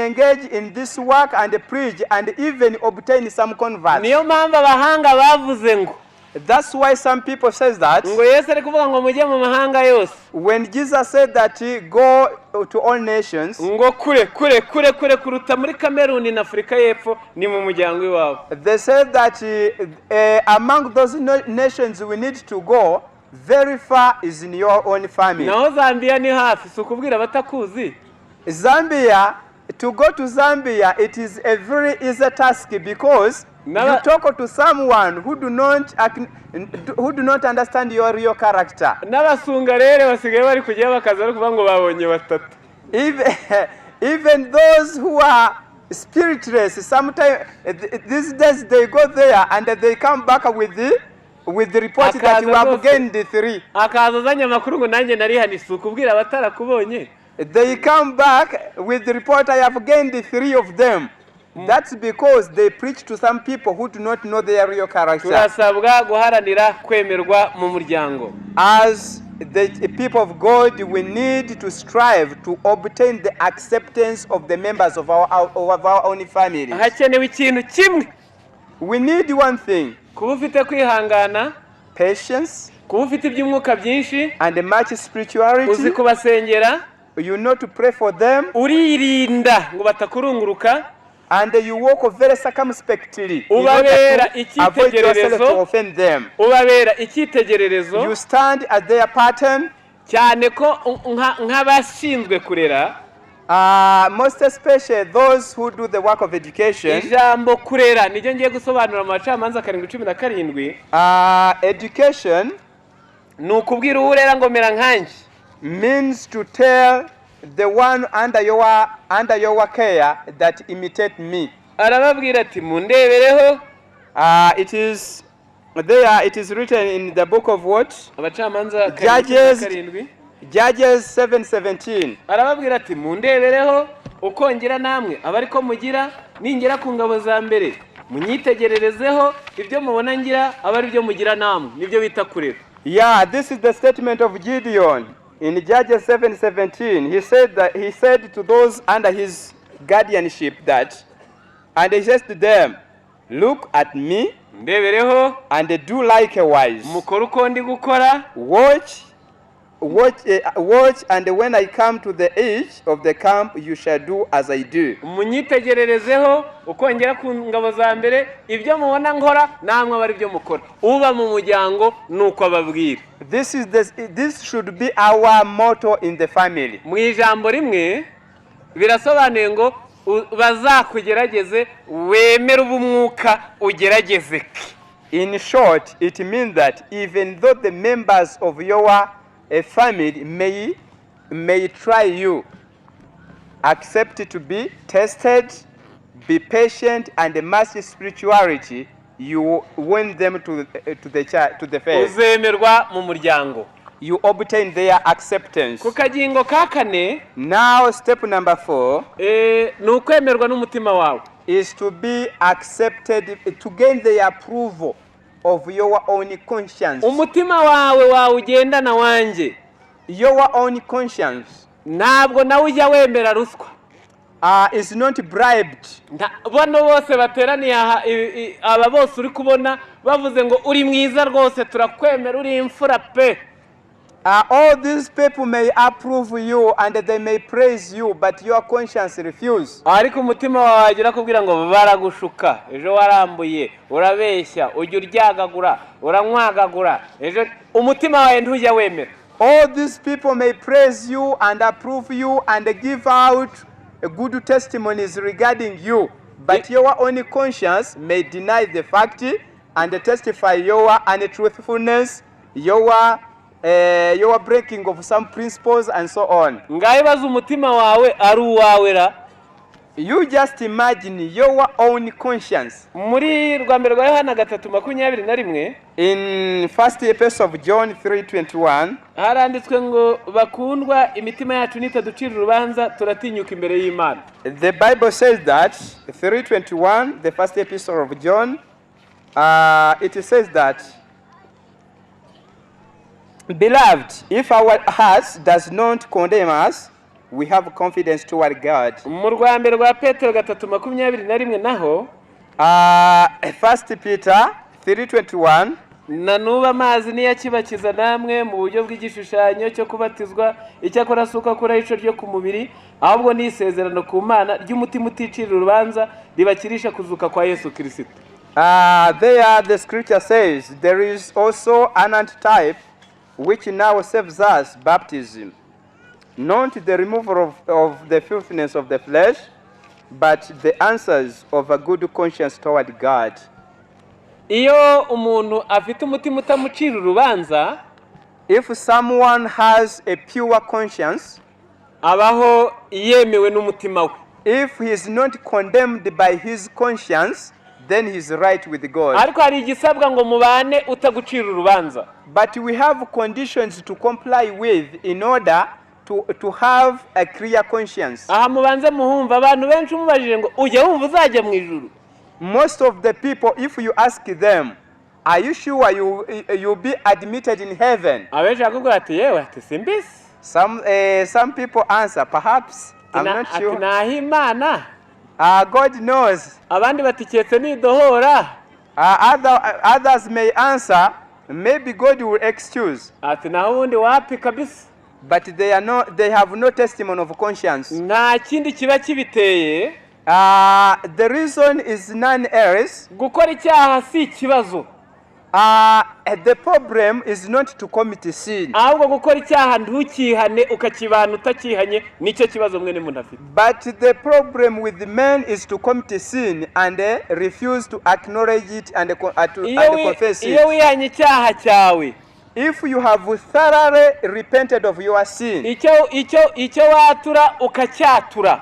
engage in this work and preach and even obtain some converts. niyo mpamvu abahanga bavuze ngo, That's why some people says that ngo Yesu ari kuvuga ngo mujye mu mahanga yose, when Jesus said that he go to all nations, ngo kure kuruta muri Kameruni na Afurika y'Epfo ni mu muryango iwawe. they said that among those nations we need to go, very far is in your own family. naho Zambia ni hafi, si ukubwira abatakuzi. Zambia, to go to Zambia, it is a very easy task because you talk to someone who do not understand your real character. n'abasunga rero basigaye bari kujya bakaza no kuvuga ngo babonye batatu. Even those who are spiritless, sometimes these days they go there and they come back with the report that you have gained 3. akaza azanye amakuru ngo nanjye narihanise, ukubwira abatarakubonye. They come back with the report, I have gained 3 of them. That's because they preach to some people who do not know their real character. turasabwa guharanira kwemerwa mu muryango. As the people of God, we need to strive to obtain the acceptance of the members of our own family. hakenewe ikintu kimwe. We need one thing: kuba ufite kwihangana, patience, kuba ufite iby'umwuka byinshi, and much spirituality. uzi kubasengera, You know to pray for them, uririnda ngo batakurunguruka, and you walk very circumspectly in order ubabera to avoid yourself to offend them. ubabera icyitegererezo, You stand as their pattern, cyane ko nk'abashinzwe kurera, most especially those who do the work of education. ijambo kurera nijye ngiye gusobanura mu Bacamanza 7:17. Education ni ukubwira uwo urera ngo mera nkanjye. means to tell the one under your care that imitate me. arababwira ati mundebereho. It is there. It is written in the book of what? Abacamanza Judges 7:17. arababwira ati mundebereho uko ngira namwe abariko mugira, ningera ku ngabo za mbere munyitegererezeho, ibyo mubona ngira abari byo mugira namwe, nibyo bita kurera. Yeah, this is the statement of Gideon in Judges 7:17. He said to those under his guardianship that, and he says to them, look at me ndebereho and do likewise. mukora uko ndi gukora, watch, and when I come to the edge of the camp, you shall do as I do. munyitegererezeho uko ngera ku ngabo za mbere, ibyo mubona nkora namwe abari byo mukora. uba mu muryango nuko ababwira. This should be our motto in the family. mu ijambo rimwe birasobanuye ngo bazakugerageze wemere ubumwuka ugerageze. In short, it means that even though the members of your family may try you, accept to be tested, be patient, and much spirituality, you win them to the faith. uzemerwa mu muryango. You obtain their acceptance. ku kagingo ka kane, Now, step number 4 ni ukwemerwa n'umutima wawe. is to be accepted, to gain the approval of your own conscience. umutima wawe wawugendana wanjye. Your own conscience ntabwo nawe ujya wemera ruswa. is not bribed. bano bose bateraniye aha, aba bose uri kubona bavuze ngo uri mwiza rwose, turakwemera, uri imfura pe. All these people may approve you and they may praise you, but your conscience refuse. ariko umutima wawe wagira kubwira ngo baragushuka, ejo warambuye, urabeshya, ujya uryagagura, uranywagagura, ejo umutima wawe ntujya wemera. All these people may praise you and approve you and give out good testimonies regarding you, but your own conscience may deny the fact and testify your untruthfulness, your breaking of some principles and so on. ngaho baza umutima wawe ari uwawe ra. You just imagine your own conscience. Muri rwa mbere rwa Yohana 3:21 In first epistle of John 3:21, haranditswe ngo bakundwa imitima yacu nitaducira urubanza turatinyuka imbere y'Imana. the Bible says that 3:21, the first epistle of John, it says that, beloved, if our hearts does not condemn us, we have confidence toward God. Mu rwa mbere rwa Petero 3:21 naho First Peter 3:21, na nuba amazi niyakibakiza namwe mu buryo bw'igishushanyo cyo kubatizwa icyakora suka kura ico ryo ku mubiri ahubwo ni isezerano ku Mana ry'umutima uticira urubanza ribakirisha kuzuka kwa Yesu Kristo. there the scripture says there is also an antitype which now saves us, baptism, not the removal of the filthiness of the flesh, but the answers of a good conscience toward God. Iyo umuntu afite umutima utamucira urubanza, If someone has a pure conscience, abaho yemewe n'umutima we. if he is not condemned by his conscience, then he is right with God. Ariko hari igisabwa ngo mubane utagucira urubanza. But we have conditions to comply with in order to have a clear conscience. Aha mubanze muhumva abantu benshi mubajije ngo uje wumva uzajya mu ijuru. Most of the people, if you ask them, are you sure you'll be admitted in heaven? Abenshi akubwira ati yewe ati simbisi. Some people answer, perhaps, I'm not sure. Ati Imana. God knows. Abandi batiketse nidohora. Others may answer, maybe God will excuse. Ati naho ubundi wapi kabisa. But they have no testimony of conscience. Nta kindi kiba kibiteye. The reason is none else. Gukora icyaha si ikibazo. The problem is not to commit sin. Ahubwo gukora icyaha ntukihane ukakibana utakihanye nicyo kibazo mwene muntu afite. But the problem with the man is to commit sin and refuse to acknowledge it and confess it. Iyo wihanye icyaha cyawe, if you have thoroughly repented of your sin, icyo watura ukacyatura,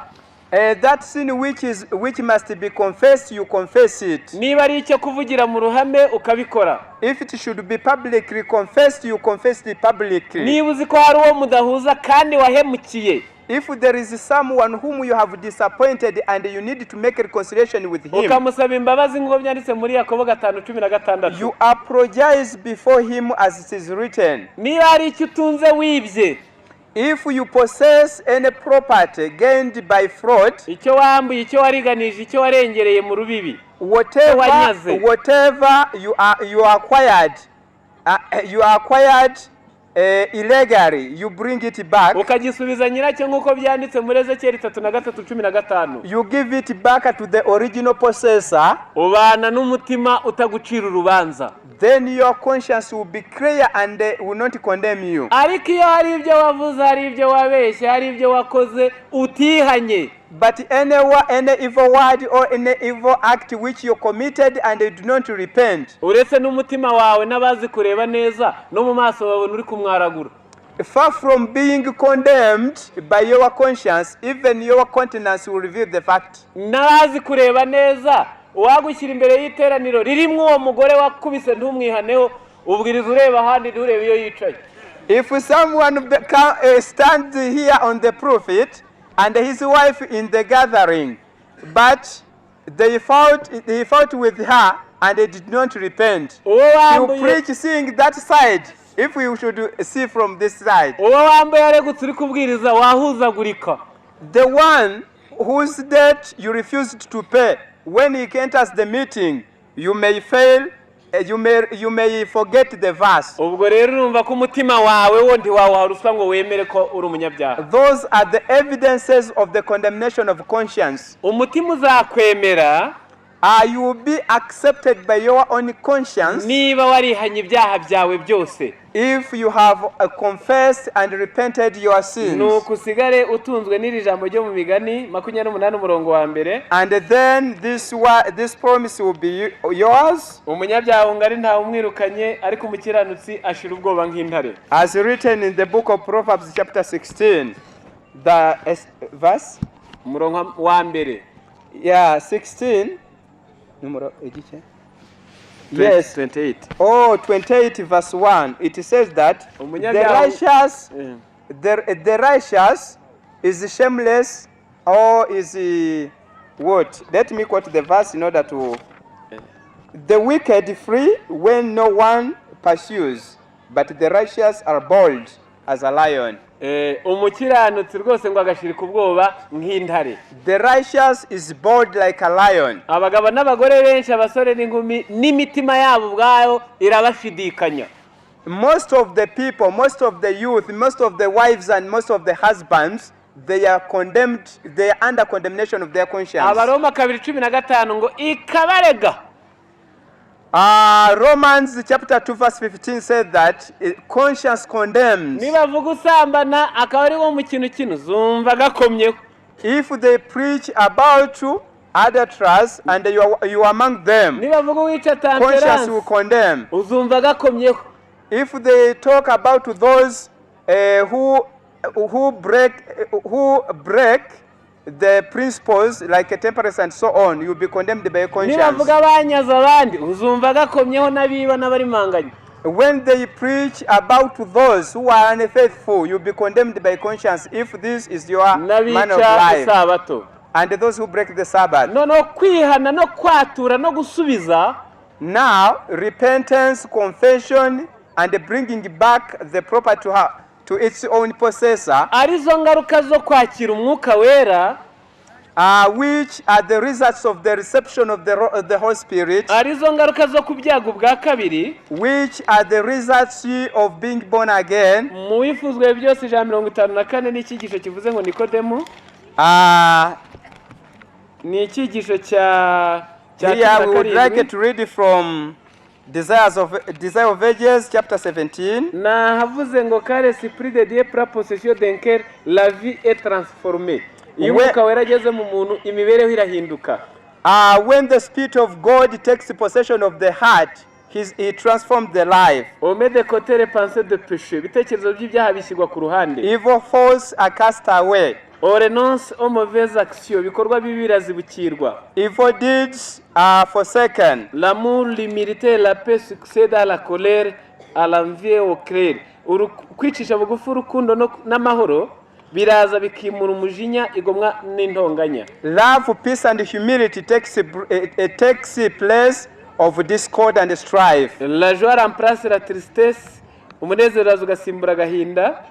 that sin which must be confessed, you confess it. Niba ari icyo kuvugira mu ruhame ukabikora. If it should be publicly confessed, you confess it publicly. Niba uzi ko hari uwo mudahuza kandi wahemukiye, if there is someone whom you have disappointed and you need to make reconciliation with him, ukamusaba imbabazi ngo byanditse muri Yakobo 5:16, you apologize before him as it is written. Niba hari icyo utunze wibye, if you possess any property gained by fraud, icyo wambuye, icyo wariganije, icyo warengereye mu rubibi, whatever you acquired illegally, you bring it back. Ukagisubiza nyiracyo nkuko byanditse muri Ezekiel 3:3-15. You give it back to the original possessor. Ubana n'umutima utagucira urubanza. Then your conscience will be clear and will not condemn you. Ariko iyo hari ibyo wavuze, hari ibyo wabeshye, hari ibyo wakoze utihanye, but any evil word or any evil act which you committed and you do not repent, uretse n'umutima wawe n'abazi kureba neza no mu maso babona uri kumwaragura, far from being condemned by your conscience, even your countenance will reveal the fact. N'abazi kureba neza wagushyira imbere y'iteraniro ririmo uwo mugore wakubise ntumwihaneho, ubwiriza ureba ahandi nturebe iyo yicaye. If someone stands here on the prophet and his wife in the gathering, but he fought with her and they did not repent, you preach seeing that side. If we should see from this side, the one whose debt you refused to pay, when he enters the meeting, you may fail, you may forget the verse. Those are the evidences of the condemnation of conscience. You will be accepted by your own conscience if you have confessed and repented your sins. And then this promise will be yours. As written in the book of Proverbs chapter 16, the verse umurongo wa mbere. Yeah, 16. Numero igice? Yes. 28. Oh, 28 verse 1. It says that the righteous is shameless, or is what? Let me quote the verse in order to. The wicked flee when no one pursues, but the righteous are bold as a lion. Umukiranutsi rwose ngo agashirika ubwoba nk'intare. The righteous is bold like a lion. Abagabo n'abagore benshi, abasore n'inkumi, n'imitima yabo ubwayo irabashidikanya. Most of the people, most of the youth, most of the wives and most of the husbands, they are condemned, they are under condemnation of their conscience. Abaroma 2:15 ngo ikabarega. Romans chapter 2 verse 15 said that conscience condemns. Nibavuga usambana akaba ari wo mu kintu kino zumva gakomyeho. If they preach about adulterers and you are among them, nibavuga wica temperance, conscience will condemn. Uzumva gakomyeho. If they talk about those who break the principles like temperance and so on, you will be condemned by conscience. Nibavuga abanyaza abandi uzumva gakomyeho nabiba n'abarimanganya. When they preach about those who are unfaithful, you will be condemned by conscience if this is your man of life. And those who break the Sabbath. No kwihana no kwatura no gusubiza. Now repentance, confession, and bringing back the property to its own possessor, arizo ngaruka zo kwakira umwuka wera, which are the results of the reception of the Holy Spirit, arizo ngaruka zo kubyago bwa kabiri, which are the results of being born again. Mu bifuzwe byose 154 n'ikigisho kivuze ngo Nikodemo, ni ikigisho cya here we would like to read from Desire of Ages, chapter 17. Na havuze ngo car l'esprit de Dieu prend possession d'un cœur, la vie est transformée. Iyo umwuka wera ageze mu muntu imibereho irahinduka. When the Spirit of God takes possession of the heart, he transforms the life. On met de côté les pensées de péché, bitekerezo by'ibyaha bishyirwa ku ruhande. Evil thoughts are cast away. On renonce aux mauvaises actions, bikorwa bibi birazibukirwa. Evil deeds are forsaken. L'amour, l'humilité, la paix succèdent à la colère, à l'envie et au craire. Kwicisha bugufi, urukundo n'amahoro biraza bikimura umujinya, igomwa n'intonganya. Love, peace and humility takes place of discord and strife. La joie remplace la tristesse, umunezero ugasimbura agahinda.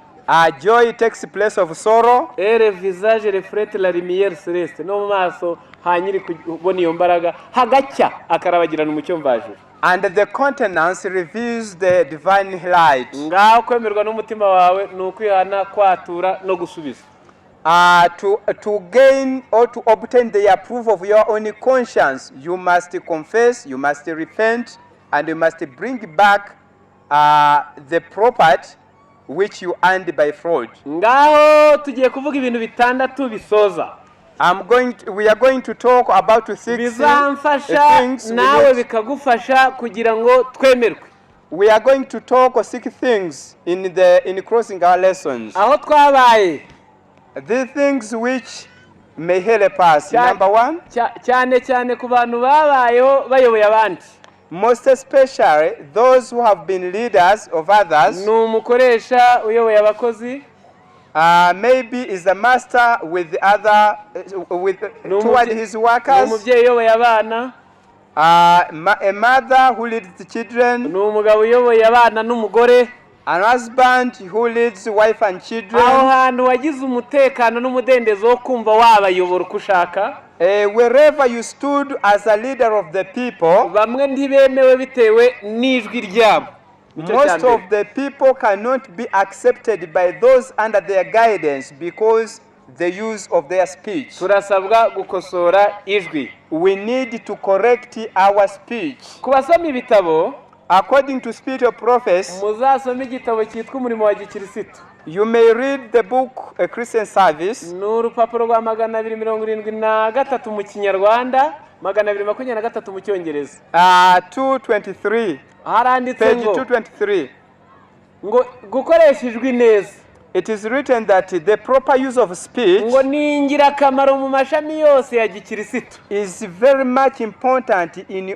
Joy takes place of sorrow. Et le visage reflète la lumière céleste. No maso hanyiri kubona iyo mbaraga hagacya akarabagirana umucyo mvajuru. And the countenance reveals the divine light. Ngaho kwemerwa n'umutima wawe nukwihana, kwatura no gusubiza. To gain or to obtain the approval of your own conscience, you must confess, you must repent, and you must bring back the property which you earned by fraud. Ngaho tugiye kuvuga ibintu bitandatu bisoza. We are going to talk about 6 things nawe bikagufasha kugira ngo twemerwe. We are going to talk 6 things in closing our lessons. Aho twabaye. The things which may help us. Number 1. cyane ku bantu babayeho bayoboye abandi. Most especially those who have been leaders of others. Numukoresha uyoboye abakozi. Maybe is a master with the other toward his workers. Numubyeyi uyoboye abana. A mother who leads the children. Numugabo uyoboye abana n'umugore. An husband who leads wife and children. Aho hantu wagize umutekano n'umudendezo wo kumva wabayobora uko ushaka. Wherever you stood as a leader of the people, bamwe ntibemewe bitewe n'ijwi ryabo. Most of the people cannot be accepted by those under their guidance because the use of their speech. Turasabwa gukosora ijwi. We need to correct our speech. Kubasoma ibitabo, according to Spirit of Prophecy, muzasoma igitabo cyitwa umurimo wa gikirisitu. You may read the book A Christian Service. N'urupapuro rwa 273 mu Kinyarwanda, 223 mu Cyongereza. 223. Haranditse page ngo 223. ngo gukoresha ijwi neza. it is written that the proper use of speech ngo ni ingirakamaro mu mashami yose ya gikirisitu is very much important in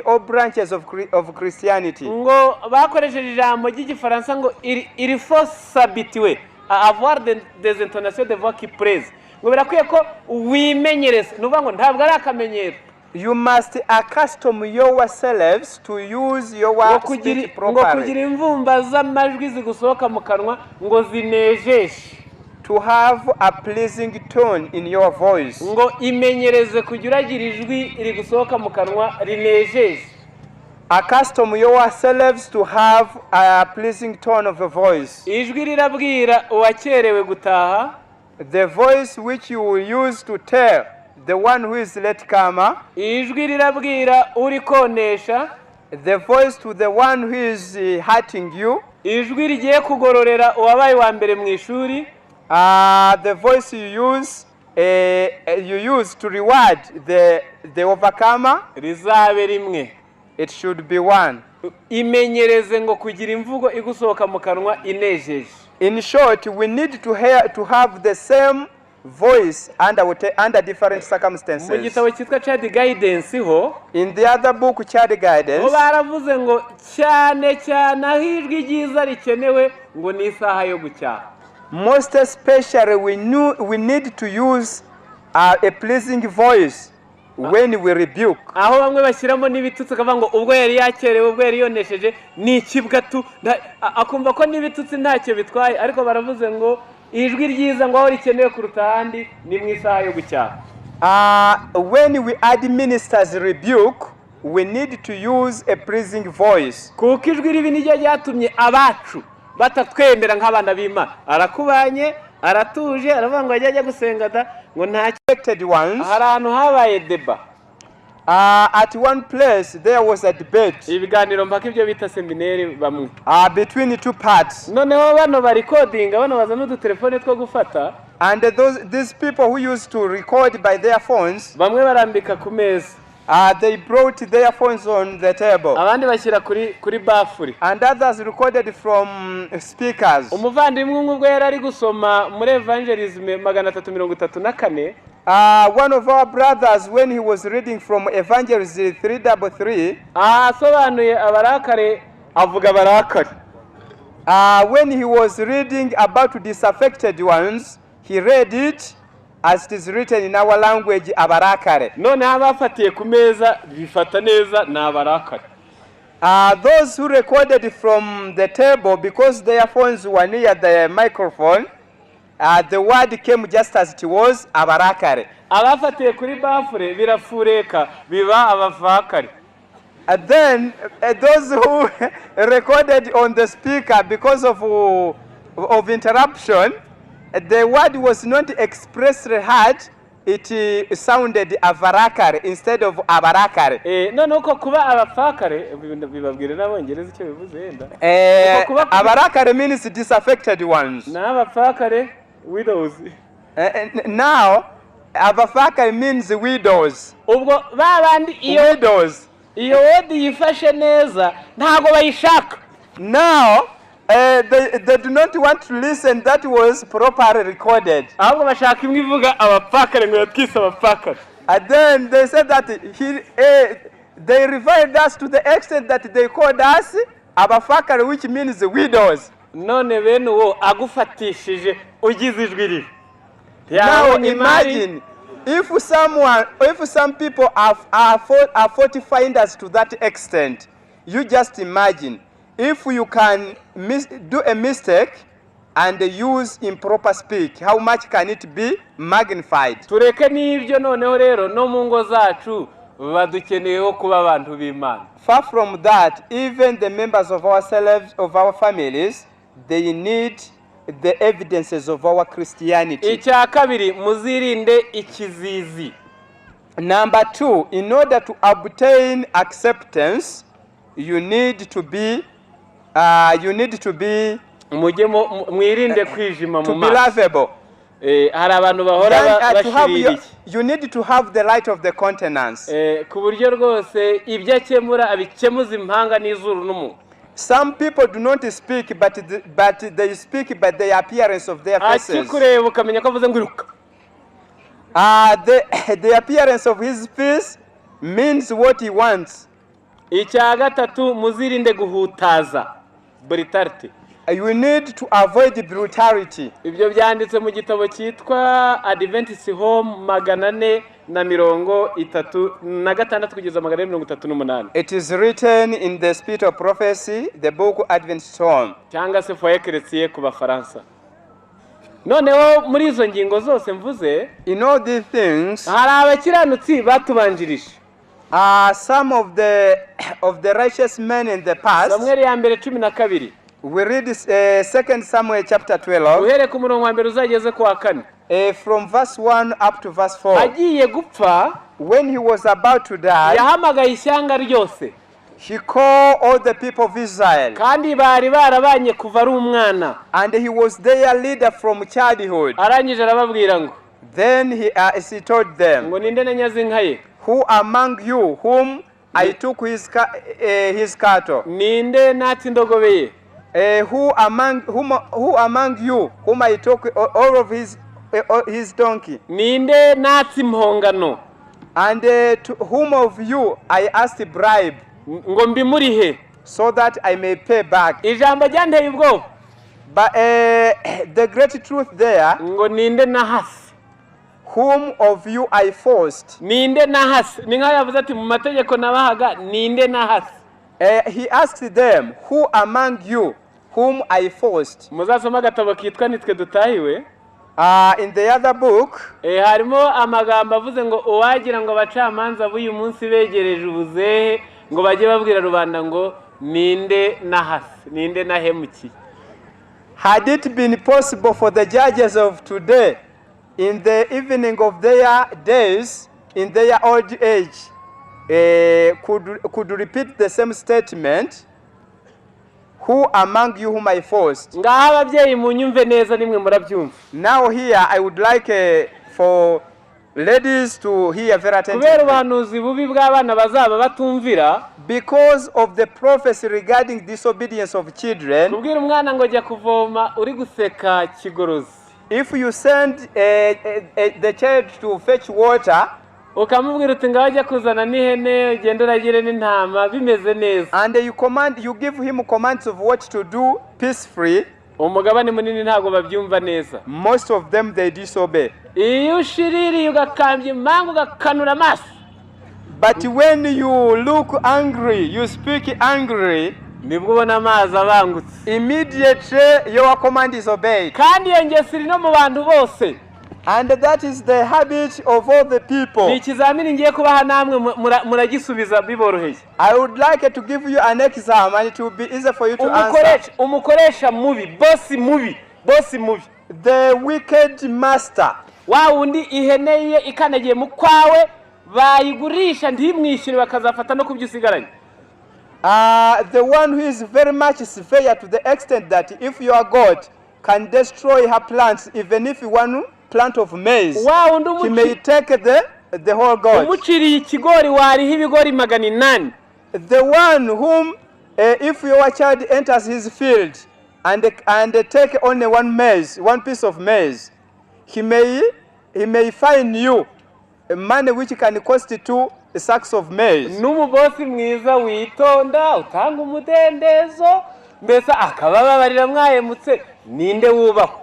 all branches of Christianity. ngo bakoresheje ijambo ry'igifaransa ngo il faut s'habituer à avoir des intonations de voix qui plaisent. ngo birakwiye ko wimenyereza nuvuga ngo ntabwo ari akamenyero. You must accustom yourselves to use your speech properly. ngo kugira imvumba z'amajwi zigusohoka mu kanwa ngo zinejeshe. To have a pleasing tone in your voice. ngo imenyereze kugira ijwi rigusohoka mu kanwa rinejeje. Accustom yourselves to have a pleasing tone of a voice. ijwi rirabwira uwakerewe gutaha. The voice which you will use to tell the one who is late comer. ijwi rirabwira uri konesha. The voice to the one who is hurting you. ijwi rigiye kugororera uwabaye wa mbere mu ishuri. The voice you use to reward the overcomer. rizabe rimwe. It should be one. imenyereze ngo kugira imvugo igusohoka mu kanwa inejeje. In short, we need to have the same voice under different circumstances. mu gitabo cyitwa Child Guidance ho, in the other book Child Guidance, baravuze ngo cyane cyane aho ijwi ryiza rikenewe ngo ni isaha yo gucyaha. Most especially we need to use a pleasing voice when we rebuke. aho bamwe bashyiramo n'ibitutsi akavuga ngo ubwo yari yakerewe ubwo yari yonesheje ni ikibwa tu akumva ko n'ibitutsi ntacyo bitwaye, ariko baravuze ngo ijwi ryiza ngo aho rikenewe kuruta ahandi ni mu isaha yo gucyaha. When we administer rebuke, we need to use a pleasing voice. kuko ijwi ribi niryo ryatumye abacu batatwemera nk'abana b'Imana. arakubanye aratuje aravuga ngo ajya gusenga da ngo nta Affected ones. hari ahantu habaye deba. At one place there was a debate. ibiganiro mpaka ibyo bita seminari bamwe. Between two parts. noneho bano barikodinga bano bazana udutelefone two gufata. And these people who used to record by their phones, bamwe barambika ku meza. they brought their phones on the table. abandi bashyira kuri bafuri. And others recorded from speakers. umuvandimwe umwe ubwo yari ari gusoma muri evangelism 334. One of our brothers, when he was reading from Evangelism 333, asobanuye abarakare avuga abarakare. when he was reading about disaffected ones, he read it as it is written in our language, abarakare. noneho abafatiye ku meza bifata neza ni abarakare. Those who recorded from the table, because their phones were near the microphone, the word came just as it was, abarakare. abafatiye kuri bafure birafureka biba abavakare. And then those who recorded on the speaker, because of interruption, the word was not expressly heard. It sounded avarakare instead of abarakare. noneho ko kuba abafakare bibabwira n'abongereza icyo bivuze yenda. Abarakare means disaffected ones. na abafakare widows. Now abafakare means widows. ubwo babandi Widows. iyo wodi yifashe neza ntago bayishaka. Now they do not want to listen. That was properly recorded. ahubwo bashaka imwe ivuga abapfakare ngo yatwise abapfakare. And then they said that they reviled us to the extent that they called us abafakare, which means widows. none bene uwo agufatishije ugize ijwi ribi. Now imagine if some people are fortifying us to that extent. You just imagine if you can do a mistake and use improper speak, how much can it be magnified? tureke n'ibyo noneho rero no mu ngo zacu badukeneyeho kuba abantu b'Imana. Far from that, even the members of ourselves, of our families, they need the evidences of our Christianity. icya kabiri muzirinde ikizizi. Number 2, in order to obtain acceptance, you need to be mwirinde kwijima mu maso. lovable. hari abantu bahora bashiririye. You need to have the light of the countenance. ku buryo rwose ibyo akemura abikemuza impanga n'izuru n'umunwa. Some people do not speak, but they speak by the appearance of their faces. akikureba ukamenya ko avuze ngo iruka. The appearance of his face means what he wants. Icya gatatu muzirinde guhutaza, brutality. You need to avoid brutality. Ibyo byanditse mu gitabo cyitwa Adventist Home 436 kugeza 438. It is written in the Spirit of Prophecy, the book Adventist Home. Cyangwa se foyer chrétien ku Bafaransa. Noneho muri izo ngingo zose mvuze, in all these things, hari abakiranutsi batubanjirije. Some of the righteous men in the past. Samuel ya mbere 12. We read 2 Samuel chapter 12. Uhere ku murongo wa mbere uzageze ku wa 4. From verse 1 up to verse 4. Agiye gupfa, when he was about to die, yahamagaye ishyanga ryose. He called all the people of Israel. Kandi bari barabanye kuva ari umwana. And he was their leader from childhood. Arangije arababwira ngo. Then he told them, ngo ninde nanyaze inka ye? Who among you whom I took his cattle? Ninde natsi indogobe ye? Who among you whom I took all of his donkey? Ninde natsi impongano? And to whom of you I asked a bribe? Ngo mbimurihe, so that I may pay back. Ijambo ryanteye ubwoba. But the great truth there, ngo ninde nahasi? Whom of you I forced? Ninde nahasi? Ni nka yavuze ati mu mategeko nabahaga ninde nahasi? He asked them, who among you whom I forced? Muzasoma gatabo kitwa nitwe dutahiwe. In the other book, harimo amagambo avuze ngo uwagira ngo abacamanza b'uyu munsi begereje ubuzehe ngo bajye babwira rubanda ngo ninde nahasi, ninde nahemukiye. Had it been possible for the judges of today, in the evening of their days, in their old age, could repeat the same statement, who among you whom I forced? Ngaha ababyeyi munyumve neza nimwe murabyumva. Now here I would like for ladies to hear very attentively. Kubera ubuhanuzi bubi bw'abana bazaba batumvira, because of the prophecy regarding disobedience of children. Kubwira umwana ngo jya kuvoma uri guseka kigorozi. If you send the child to fetch water, ukamubwira uti ngaho ajya kuzana n'ihene ugenda uragire n'intama bimeze neza, and you give him commands of what to do peacefully, umugabane munini ntabwo babyumva neza. Most of them they disobey. Iyo ushiririye ugakambya impanga ugakanura amaso, but when you look angry, you speak angry, nibwo ubona amazi abangutse. Immediately your command is obeyed. Kandi iyo ngeso iri no mu bantu bose. And that is the habit of all the people. Ni ikizamini ngiye kubaha namwe muragisubiza biboroheye. I would like to give you an exam and it will be easy for you to answer. Umukoresha mubi, bosi mubi. The wicked master. Wa undi ihene ye ikanagiye mu kwawe bayigurisha ntimwishyure bakazafata no kubyusigaranye. The one who is very much severe to the extent that if your God can destroy her plants, even if one plant of maize, he may take the whole God. Umuciriye ikigori wariho ibigori 800. The one whom, if your child enters his field and take only one piece of maize, he may fine you money which can cost 2 sacks of maize. N'umubosi mwiza witonda utanga umudendezo mbese akababarira mwayemutse ninde wubaho.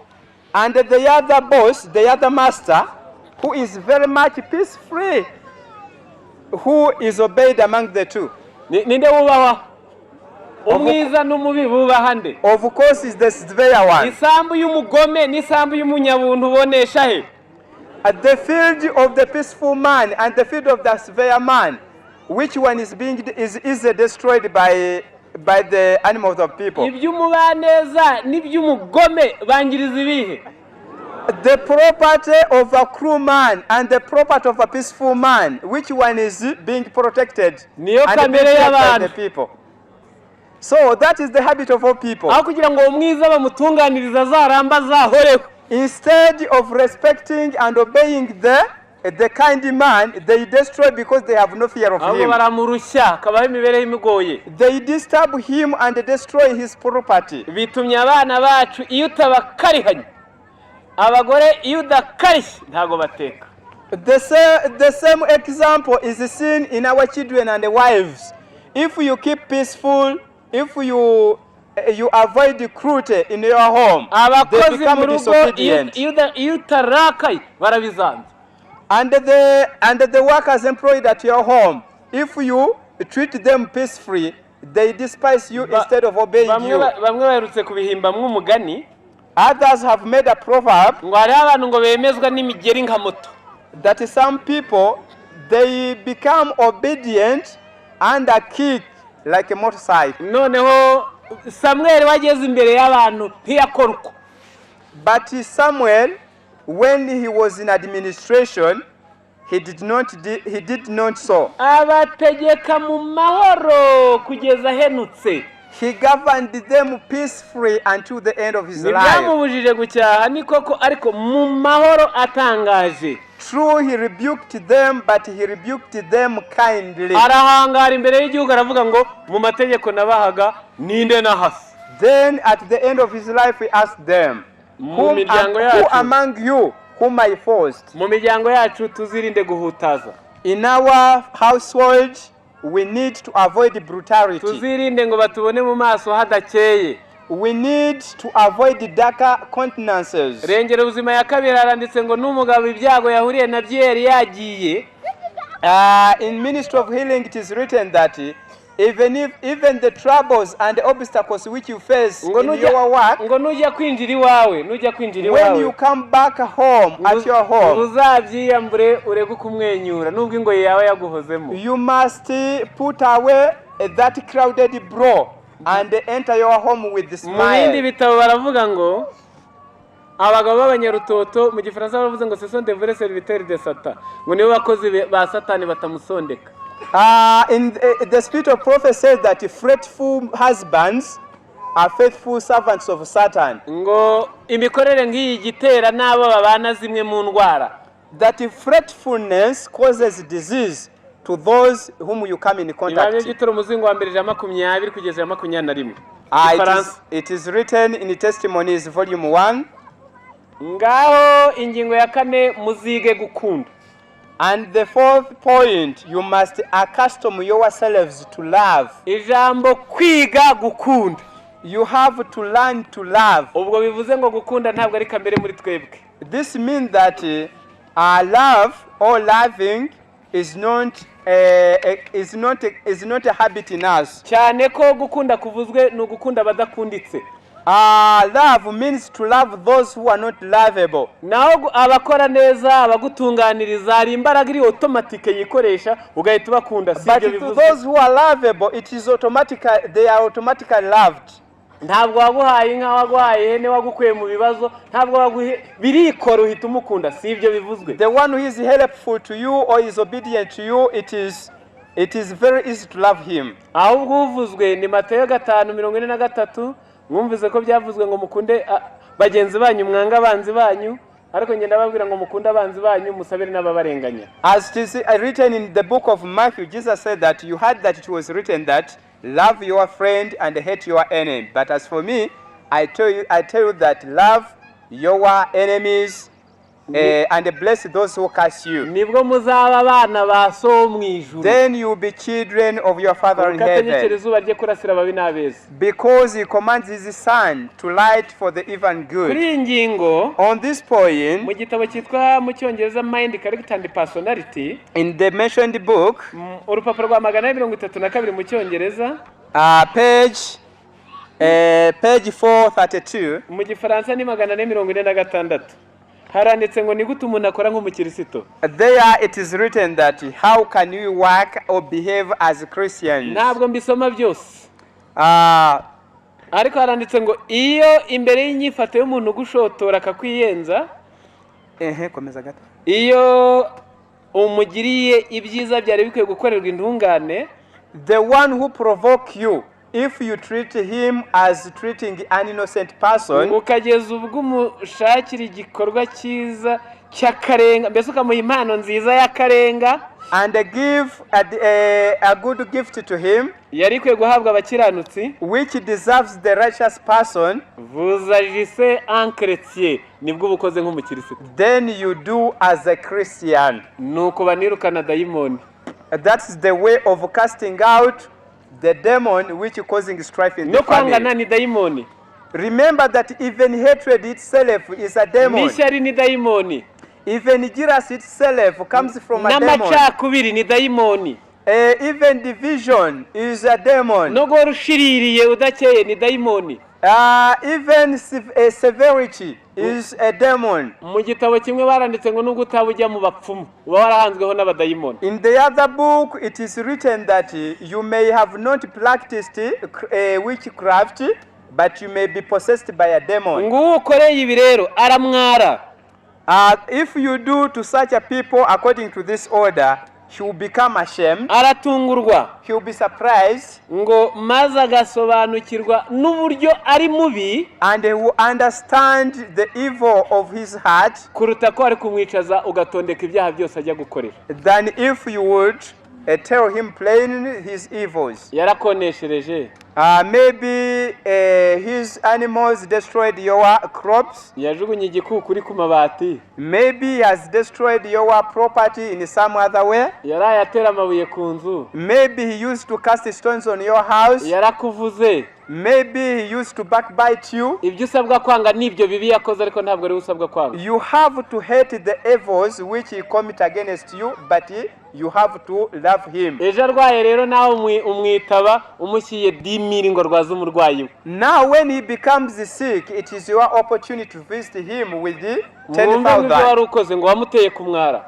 And the other boss, the other master, who is very much peace-free, who is obeyed among the two. Ninde wubaho? Umwiza n'umubi bubaha nde? Of course is the severe one. Isambu y'umugome n'isambu y'umunyabuntu bonesha he? At the field of the peaceful man and the field of the severe man, which one is destroyed by the animals of people? Iby'umubaneza n'iby'umugome bangiriza ibihe? The property of a cruel man and the property of a peaceful man, which one is being protected niyo and kamere by the people? So that is the habit of all people. Aho kugira ngo umwiza bamutunganiriza zaramba zahoreho. Instead of respecting and obeying the kind man, they destroy because they have no fear of ahubwo him. baramurushya akabaho imibereho imugoye. They disturb him and destroy his property. Bitumye abana bacu iyo utabakarihanye, abagore iyo udakarishye ntago bateka. The same example is seen in our children and wives. If you keep peaceful, if you avoid cruelty in your home, they become disobedient. Iyo utarakaye barabizanze. And the workers employed at your home, if you treat them peacefully, they despise you instead of obeying you. Bamwe baherutse kubihimbamwe umugani. Others have made a proverb ngo hari abantu ngo bemezwa n'imigeri nka moto. That some people, they become obedient and a kick like a motorcycle. Noneho Samuel wageze imbere y'abantu ntiyakora uko. But Samuel, when he was in administration, he did not so. Abategeka mu mahoro kugeza henutse. He governed them peacefully until the end of his life. Ntibyamubujije gucyaha ni koko ariko mu mahoro atangaje. True, he rebuked them, but he rebuked them kindly. Arahangara imbere y'igihugu aravuga ngo mu mategeko nabahaga ninde nahasi. Then at the end of his life he asked them, who among you whom I forced? Mu miryango yacu tuzirinde guhutaza. In our household we need to avoid brutality. Tuzirinde ngo batubone mu maso hadakeye. We need to avoid darker countenances. Rengera ubuzima ya kabiri aranditse ngo n'umugabo ibyago yahuriye na byeri yagiye. In Ministry of Healing it is written that even the troubles and the obstacles which you face in your work, ngo nujya kwinjira iwawe, when you come back home at your home, uzabyiyambure ureke kumwenyura nubwo ingoyi yawe yaguhozemo. You must put away that crowded brow and enter your home with the smile. Mu bindi bitabo baravuga ngo abagabo b'abanyarutoto mu gifaransa baravuze ngo ce sont des vrais serviteurs de Satan, ngo nibo bakozi ba Satani batamusondeka. In the spirit of prophet says that fretful husbands are faithful servants of Satan. Ngo imikorere ngiyi gitera nabo babana zimwe mu ndwara. That fretfulness causes disease to those whom you come in contact with. It is written in the Testimonies volume 1. Ngaho ingingo ya kane muzige gukunda. And the fourth point, you must accustom yourselves to love. Ijambo kwiga gukunda. You have to learn to love. Ubwo bivuze ngo gukunda ntabwo ari kamere muri twebwe. This means that love or loving is not a habit in us. Cyane ko gukunda kuvuzwe no gukunda badakunditse. Love means to love those who are not lovable. Naho abakora neza abagutunganiriza ari imbaraga iri automatic yikoresha ugahita bakunda sibyo bivuze. But those who are lovable, it is automatic, they are automatically loved. Ntabwo waguhaye inka waguhaye hene wagukuye mu bibazo ntabwo waguhe birikora uhita umukunda sibyo bivuzwe. The one who is helpful to you or is obedient to you, it is very easy to love him. Ahubwo uvuzwe ni Mateyo 5:43 mwumvize ko byavuzwe ngo mukunde bagenzi banyu mwanga abanzi banyu ariko ngenda babwira ngo mukunde abanzi banyu musabire n'ababarenganya. As it is written in the book of Matthew, Jesus said that you heard that it was written that love your friend and hate your enemy. But as for me, I tell you that love your enemies and bless those who curse you. Nibwo muzaba abana ba so mu ijuru. Then you will be children of your Father in heaven. Because he commands his son to light for the even good. Kuri ingingo on this point, mu gitabo cyitwa mu cyongereza Mind, Character and Personality, in the mentioned book, urupapuro rwa 132 mu cyongereza, page 432, mu gifaransa ni 446. Haranditse ngo ni gute umuntu akora nk'umukristo. There it is written that how can you work or behave as Christians. Ntabwo mbisoma byose. Ariko haranditse ngo iyo imbere y'inyifato y'umuntu gushotora akakwiyenza. Komeza gato. Iyo umugiriye ibyiza byari bikwiye gukorerwa intungane. The one who provoke you if you treat him as treating an innocent person, ukageza ubwo umushakira igikorwa cyiza cy'akarenga, mbese ukamuha impano nziza y'akarenga, and give a good gift to him, yari kwe guhabwa abakiranutsi, which deserves the righteous person, vous agissez en chrétien, nibwo ubukoze nk'umukirisitu. then you do as a Christian. Nuko banirukana dayimoni. That's the way of casting out the demon which is causing strife in the No kwangana family. ni dayimoni. Remember that even hatred itself is a demon. N'ishyari ni dayimoni. Even jealousy itself comes from a demon. N'amacakubiri ni dayimoni. Even division is a demon. No guhora ushiririye udakeye ni dayimoni. Even severity is a demon. Mu gitabo kimwe baranditse ngo nubwo utabujya mu bapfumu uba warahanzweho n'abadayimoni. In the other book it is written that you may have not practiced witchcraft, but you may be possessed by a demon. Ngo ukoreye ibi rero aramwara. If you do to such a people according to this order, he will become ashamed, aratungurwa, he will be surprised, ngo maze agasobanukirwa n'uburyo ari mubi, and he will understand the evil of his heart, kuruta ko ari kumwicaza ugatondeka ibyaha byose ajya gukorera. than if you would tell him plainly his evils. Yarakoneshereje. Maybe his animals destroyed your crops. Yajugunye igikukuri ku mabati. Maybe he has destroyed your property in some other way. Yarayatera amabuye ku nzu. Maybe he used to cast stones on your house. Yarakuvuze. Maybe he used to backbite you. Ibyo usabwa kwanga nibyo bibi yakoze, ariko ntabwo ari usabwa kwanga. You have to hate the evils which he commit against you, but you have to love him. Ejo arwaye rero nawe umwitaba umushyiye 10,000 ngo rwaza umurwayi we. Now when he becomes sick, it is your opportunity to visit him with the Mwumve ibyo wari 10,000. ukoze ngo wamuteye kumwara.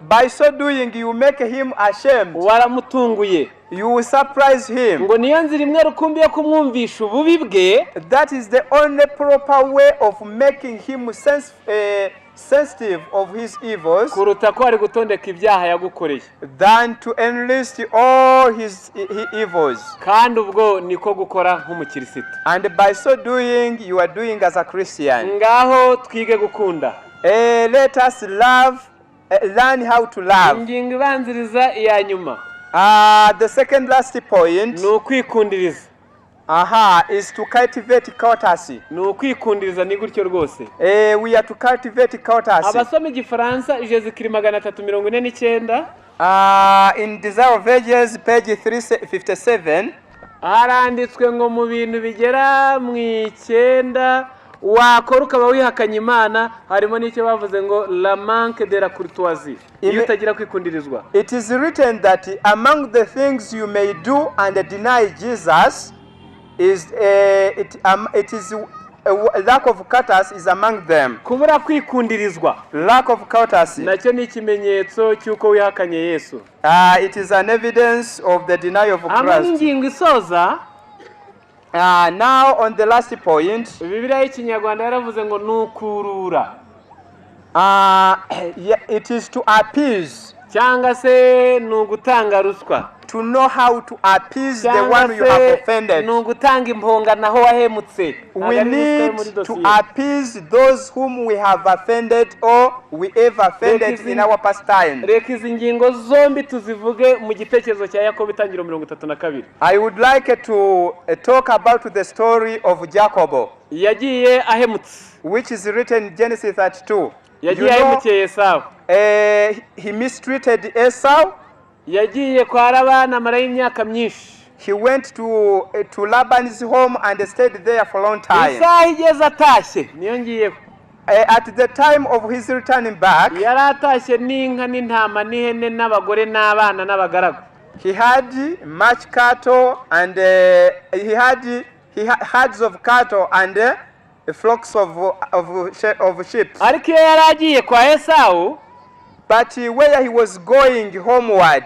By so doing, you make him ashamed. Waramutunguye. You will surprise him. Ngo niyo nzira imwe rukumbi yo kumwumvisha ububi bwe. That is the only proper way of making him sensitive of his evils, Kuruta ko ari gutondeka ibyaha yagukoreye. than to enlist all his evils. Kandi ubwo niko gukora nk'umukirisitu. And by so doing, you are doing as a Christian. Ngaho twige gukunda. Let us love, learn how to love. Ingingo ibanziriza iya nyuma. The second last point Ni ukwikundiriza. is to cultivate courtesy. Ni ukwikundiriza ni gutyo rwose. We are to cultivate courtesy. Abasoma igifaransa Jésus-Christ 349. In Desire of Ages, page 357, Haranditswe ngo mu bintu bigera mu 9 wakora ukaba wihakanye Imana, harimo n'icyo bavuze ngo la manque de la courtoisie. Iyo utagira kwikundirizwa. it is written that among the things you may do and deny Jesus is it is lack of courtesy is among them. Kubura kwikundirizwa Lack of courtesy. nacyo ni ikimenyetso cy'uko wihakanye Yesu. It is an evidence of the denial of Ama Christ. n'ingingo isoza, Now on the last point, Bibiliya y'Ikinyarwanda yaravuze ngo nukurura. it is to appease, Cyangwa se nugutanga ruswa. to know how to appease the Cyangwa one you have se offended. nugutanga impongano aho wahemutse. We need to appease those whom we have offended or we ever offended in our past time. Reka izi ngingo zombi tuzivuge mu gitekerezo cya Yakobo itangiro 32. I would like to talk about the story of Jacob, Yagiye ahemutse. which is written in Genesis 32. Yagiye ahemukeye Esau. He mistreated Esau. Yagiye kwa Labani amara y'imyaka myinshi. He went to Laban's home and stayed there for a long time. Isaha igeze atashye niyo ngiyeho. At the time of his returning back, Yari atashye n'inka n'intama n'ihene n'abagore n'abana n'abagaragu. he had much cattle and he had herds of cattle and flocks of sheep. Ariko iyo yari agiye kwa Esau, But where he was going homeward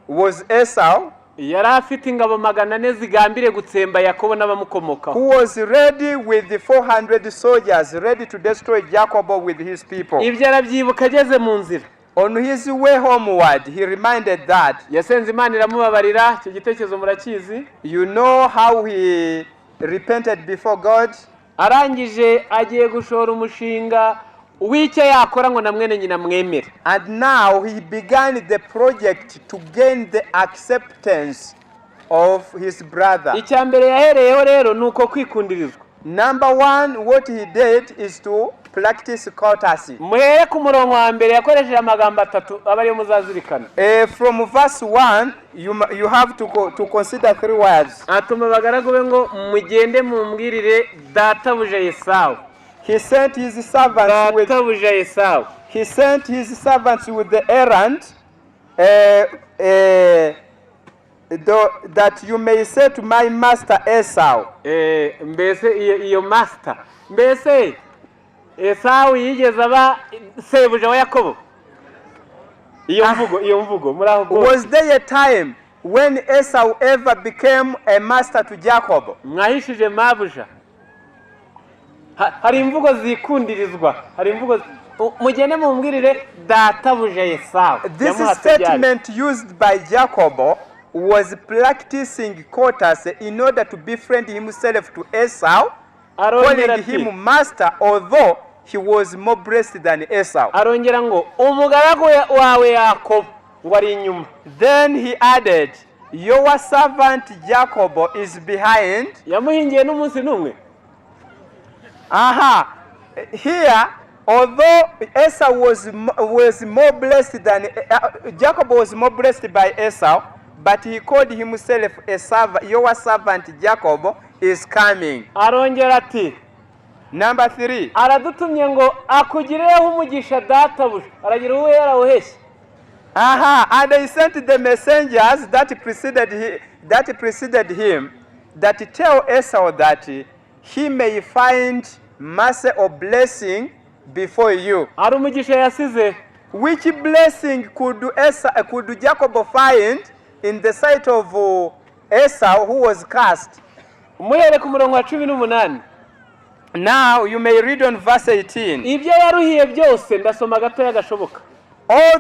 was Esau, yari afite ingabo 400 zigambire gutsemba Yakobo n'abamukomokaho. who was ready with the 400 soldiers ready to destroy Jacob with his people. Ibyo arabyibuka ageze mu nzira. On his way homeward, he reminded that, yasenze Imana iramubabarira. Icyo gitekerezo murakizi. you know how he repented before God? Arangije agiye gushora umushinga w'icyo yakora ngo na mwene nyina mwemere. And now he began the project to gain the acceptance of his brother. Icya mbere yahereyeho rero nuko kwikundirizwa. Number one, what he did is to practice courtesy. Muhere ku murongo wa mbere yakoresheje amagambo atatu abari muzazirikana. From verse 1, you have to consider 3 words. Atuma bagaragu be ngo mugende mumbwirire databuja Esawu. He sent his servants with databuja Esawu. He sent his servants with the errand that you may say to my master Esau. Mbese iyo master. Mbese Esawu yigeze aba sebuja wa Yakobo. Iyo mvugo muri aho. Was there a time when Esau ever became a master to Jacob? Mwahishije mabuja. Hari imvugo zikundirizwa. Hari imvugo mugende mumbwirire databuja Esawu. This statement used by Jacob was practicing courtesy in order to befriend himself to Esau, calling him master, although he was more blessed than Esau. Arongera ngo umugaragu wawe Yakobo ngo ari inyuma. Then he added, your servant Jacob is behind. Yamuhingiye n'umunsi numwe. Here, although Esau was more blessed than Jacob was more blessed by Esau, but he called himself a servant. Your servant Jacob is coming. Arongera ati, number 3, aradutumye ngo akugireho umugisha databuja. Aragira uwo yarawuheshye. And he sent the messengers that preceded him that tell Esau that he may find mercy or blessing before you. Ari umugisha yasize. Which blessing could Jacob find in the sight of Esau, who was cursed? Muhere ku murongo wa 18. Now you may read on verse 18. Ibyo yaruhiye byose ndasoma gato yagashoboka. All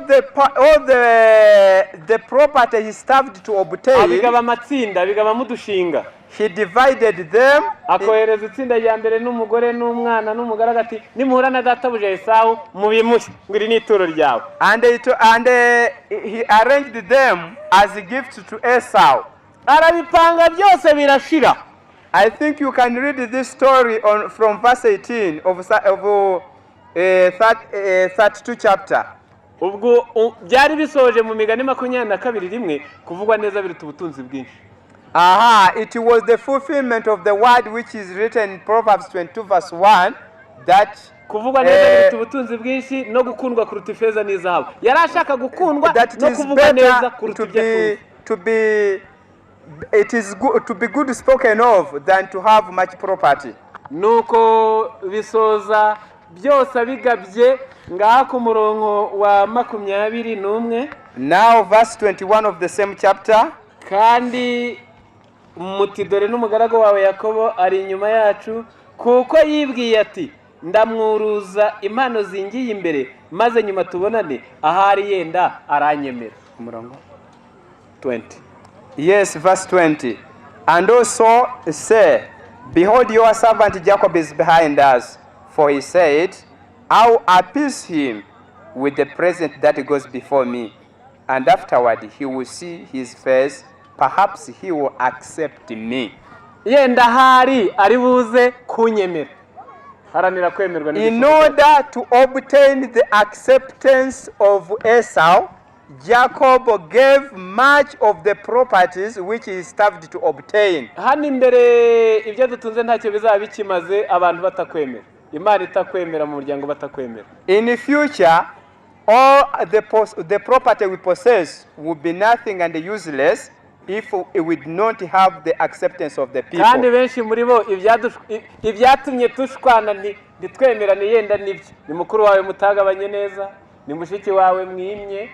the property he starved to obtain, abigaba amatsinda, abigaba mudushinga. He divided them. Akohereza itsinda rya mbere n'umugore n'umwana n'umugaragu ati nimuhura na databuja Esawu mubimushye ngiri n'ituro ryawe. And he arranged them as a gift to Esau. Arabipanga byose birashira. I think you can read this story from verse 18 of 32 chapter. Ubwo byari bisoje mu migani 22 kuvugwa neza biruta ubutunzi bwinshi. It was the fulfillment of the word which is written in Proverbs 22 verse 1 that kuvugwa neza biruta ubutunzi bwinshi no gukundwa kuruta ifeza n'izahabu. Yari ashaka gukundwa no kuvugwa neza kuruta ibyo it is good to be good spoken of than to have much property. Nuko bisoza byose bigabye ngaha ku murongo wa 21. Now verse 21 of the same chapter. Kandi muti dore n'umugaragu wawe Yakobo ari inyuma yacu kuko yibwiye ati ndamwuruza impano zingiye imbere maze nyuma tubonane ahari yenda aranyemera. Umurongo 20. Yes, verse 20. And also say, behold, your servant Jacob is behind us, for he said, I will appease him with the present that goes before me, and afterward he will see his face, perhaps he will accept me. Yenda hari ari buze kunyemera. Haranira kwemerwa n'Imana. In order to obtain the acceptance of Esau, Jacob gave much of the properties which he starved to obtain. Hano imbere ibyo dutunze ntacyo bizaba bikimaze abantu batakwemera. Imana itakwemera mu muryango batakwemera. In future, all the property we possess will be nothing and useless if we would not have the acceptance of the people. Kandi benshi muri bo ibyatumye tushwana ntitwemerane yenda nibyo. Ni mukuru wawe mutagabanye neza, ni mushiki wawe mwimye.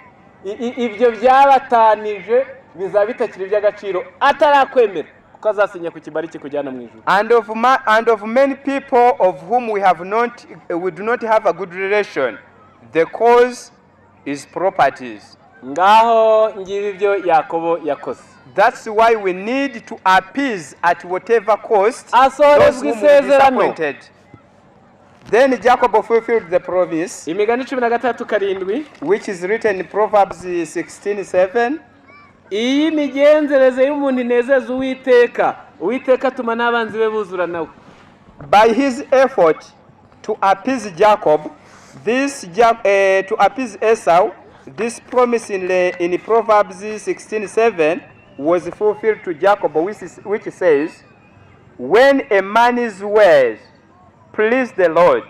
Ibyo byabatanije bizaba bitakiri by'agaciro atarakwemera kuko azasinya ku kibari kikujyana mu ijuru. And of many people of whom we do not have a good relation, the cause his properties. Ngaho ngibi ibyo Yakobo yakoze. That's why we need to appease at whatever cost Asorezwa isezerano. disappointed. Then Jacob fulfilled the promise, Imigani 13:7, which is written in Proverbs 16:7. Iyi migenzereze y'umuntu inezeza Uwiteka. Uwiteka atuma n'abanzi be buzura nawe. By his effort to appease Jacob, to appease Esau, this promise in Proverbs 16:7 was fulfilled to Jacob, which says, when a man's ways please the Lord,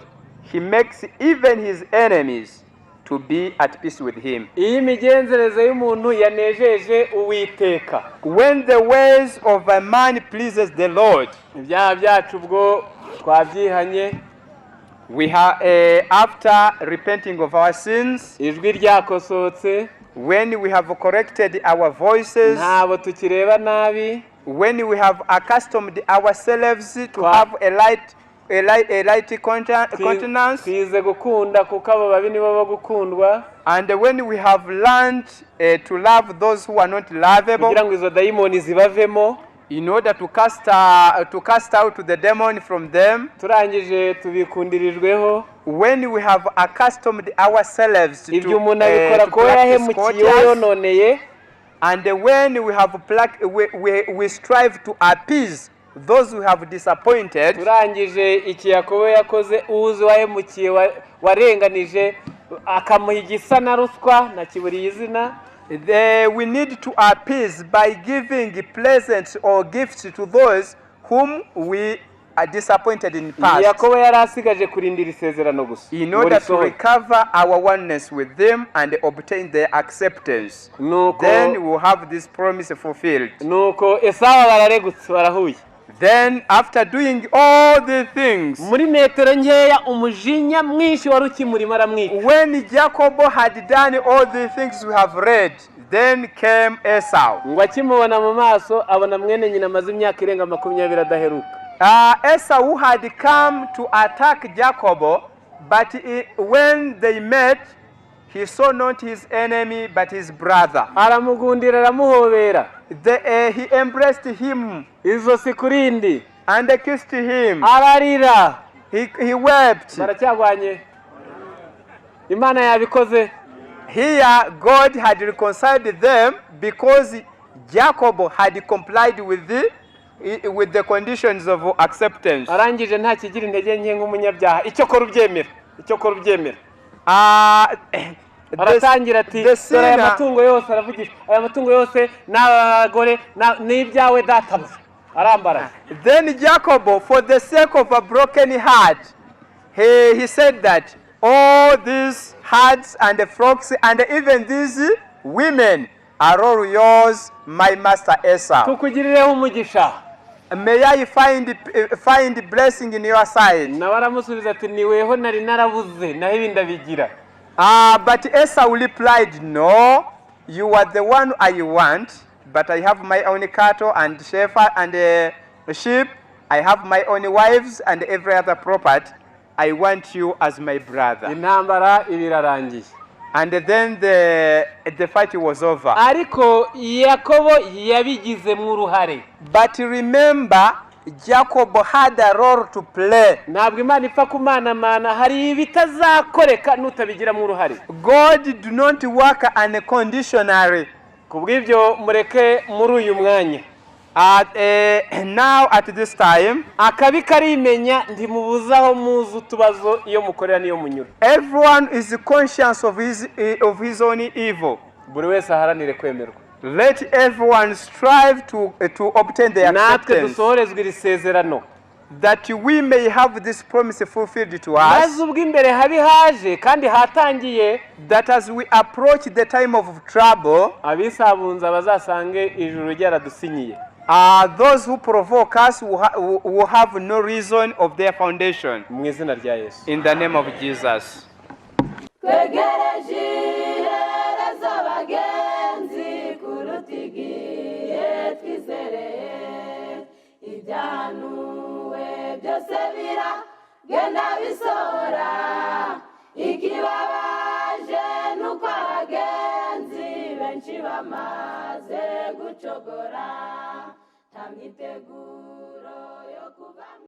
he makes even his enemies to be at peace with him. Iyi migenzereze y'umuntu yanejeje Uwiteka. When the ways of a man pleases the Lord, ibyaha byacu bwo twabyihanye, we have after repenting of our sins, ijwi ryakosotse, when we have corrected our voices, ntabo tukireba nabi, when we have accustomed ourselves to have a light countenance, twize gukunda kuko abo babi nibo bagukundwa, and when we have learned to love those who are not lovable, kugira ngo izo dayimoni zibavemo, in order to cast out the demon from them, turangije tubikundirijweho, when we have accustomed ourselves to ibyo umuntu abikora ko yahemukiye yononeye, and when we have we strive to appease those who have disappointed, turangije iki Yakobo yakoze, uzi wahemukiye warenganije akamuha igisa na ruswa na kiburiye izina, we need to appease by giving presents or gifts to those whom we are disappointed in past. Yakobo yari asigaje kurindira isezerano gusa, in order to recover our oneness with them and obtain their acceptance. Then we will have this promise fulfilled. Nuko Esawu bararegutse barahuye. Then after doing all the things, muri metero nkeya umujinya mwinshi wari ukimurimo aramwica. When Jacob had done all the things we have read, then came Esau. Ngo akimubona mu maso abona mwene nyina amaze imyaka irenga 20 adaheruka. Esau had come to attack Jacob, but when they met, he saw not his enemy but his brother. Aramugundira aramuhobera. He embraced him. Izo sikurindi. And kissed him. Ararira. He wept. Baracyagwanye. Imana yabikoze. Here God had reconciled them because Jacob had complied with the conditions of acceptance. Arangije nta kigira intege nke nk'umunyabyaha. Icyo kora ubyemera. Aratangira ati dore aya matungo yose aravugisha, aya matungo yose n'abagore n'ibyawe databuja arambara. Then Jacob, for the sake of a broken heart, he said that all these herds and the flocks and even these women are all yours, my master Esau. Tukugirireho umugisha. May I find blessing in your side. Nabaramusubiza ati niweho nari narabuze naho ibindi bigira. But Esau replied, no, you are the one I want, but I have my own cattle and sheep, I have my own wives and every other property. I want you as my brother. Intambara ibirarangiye. And then the fight was over. Ariko Yakobo yabigizemo uruhare. But remember, Jacob had a role to play. Ntabwo Imana ipfa kumanamana, hari ibitazakoreka nutabigiramo uruhare. God do not work unconditionally. Kubw'ibyo mureke muri uyu mwanya. Now at this time, akabi karimenya ntimubuzaho muzu utubazo iyo mukorera niyo munyura. Everyone is conscious of his own evil. Buri wese aharanire kwemerwa. Let everyone strive to obtain the acceptance. Natwe dusohorezwe iri sezerano. That we may have this promise fulfilled to us. Maze ubwo imbere habi haje kandi hatangiye, that as we approach the time of trouble, abisabunza bazasange ijuru ryaradusinyiye. Those who provoke us will have no reason of their foundation. Mu izina rya Yesu. In the name of Jesus. Genda bisora ikibabaje nuko benshi bamaze gucogora, nta myiteguro yo kuva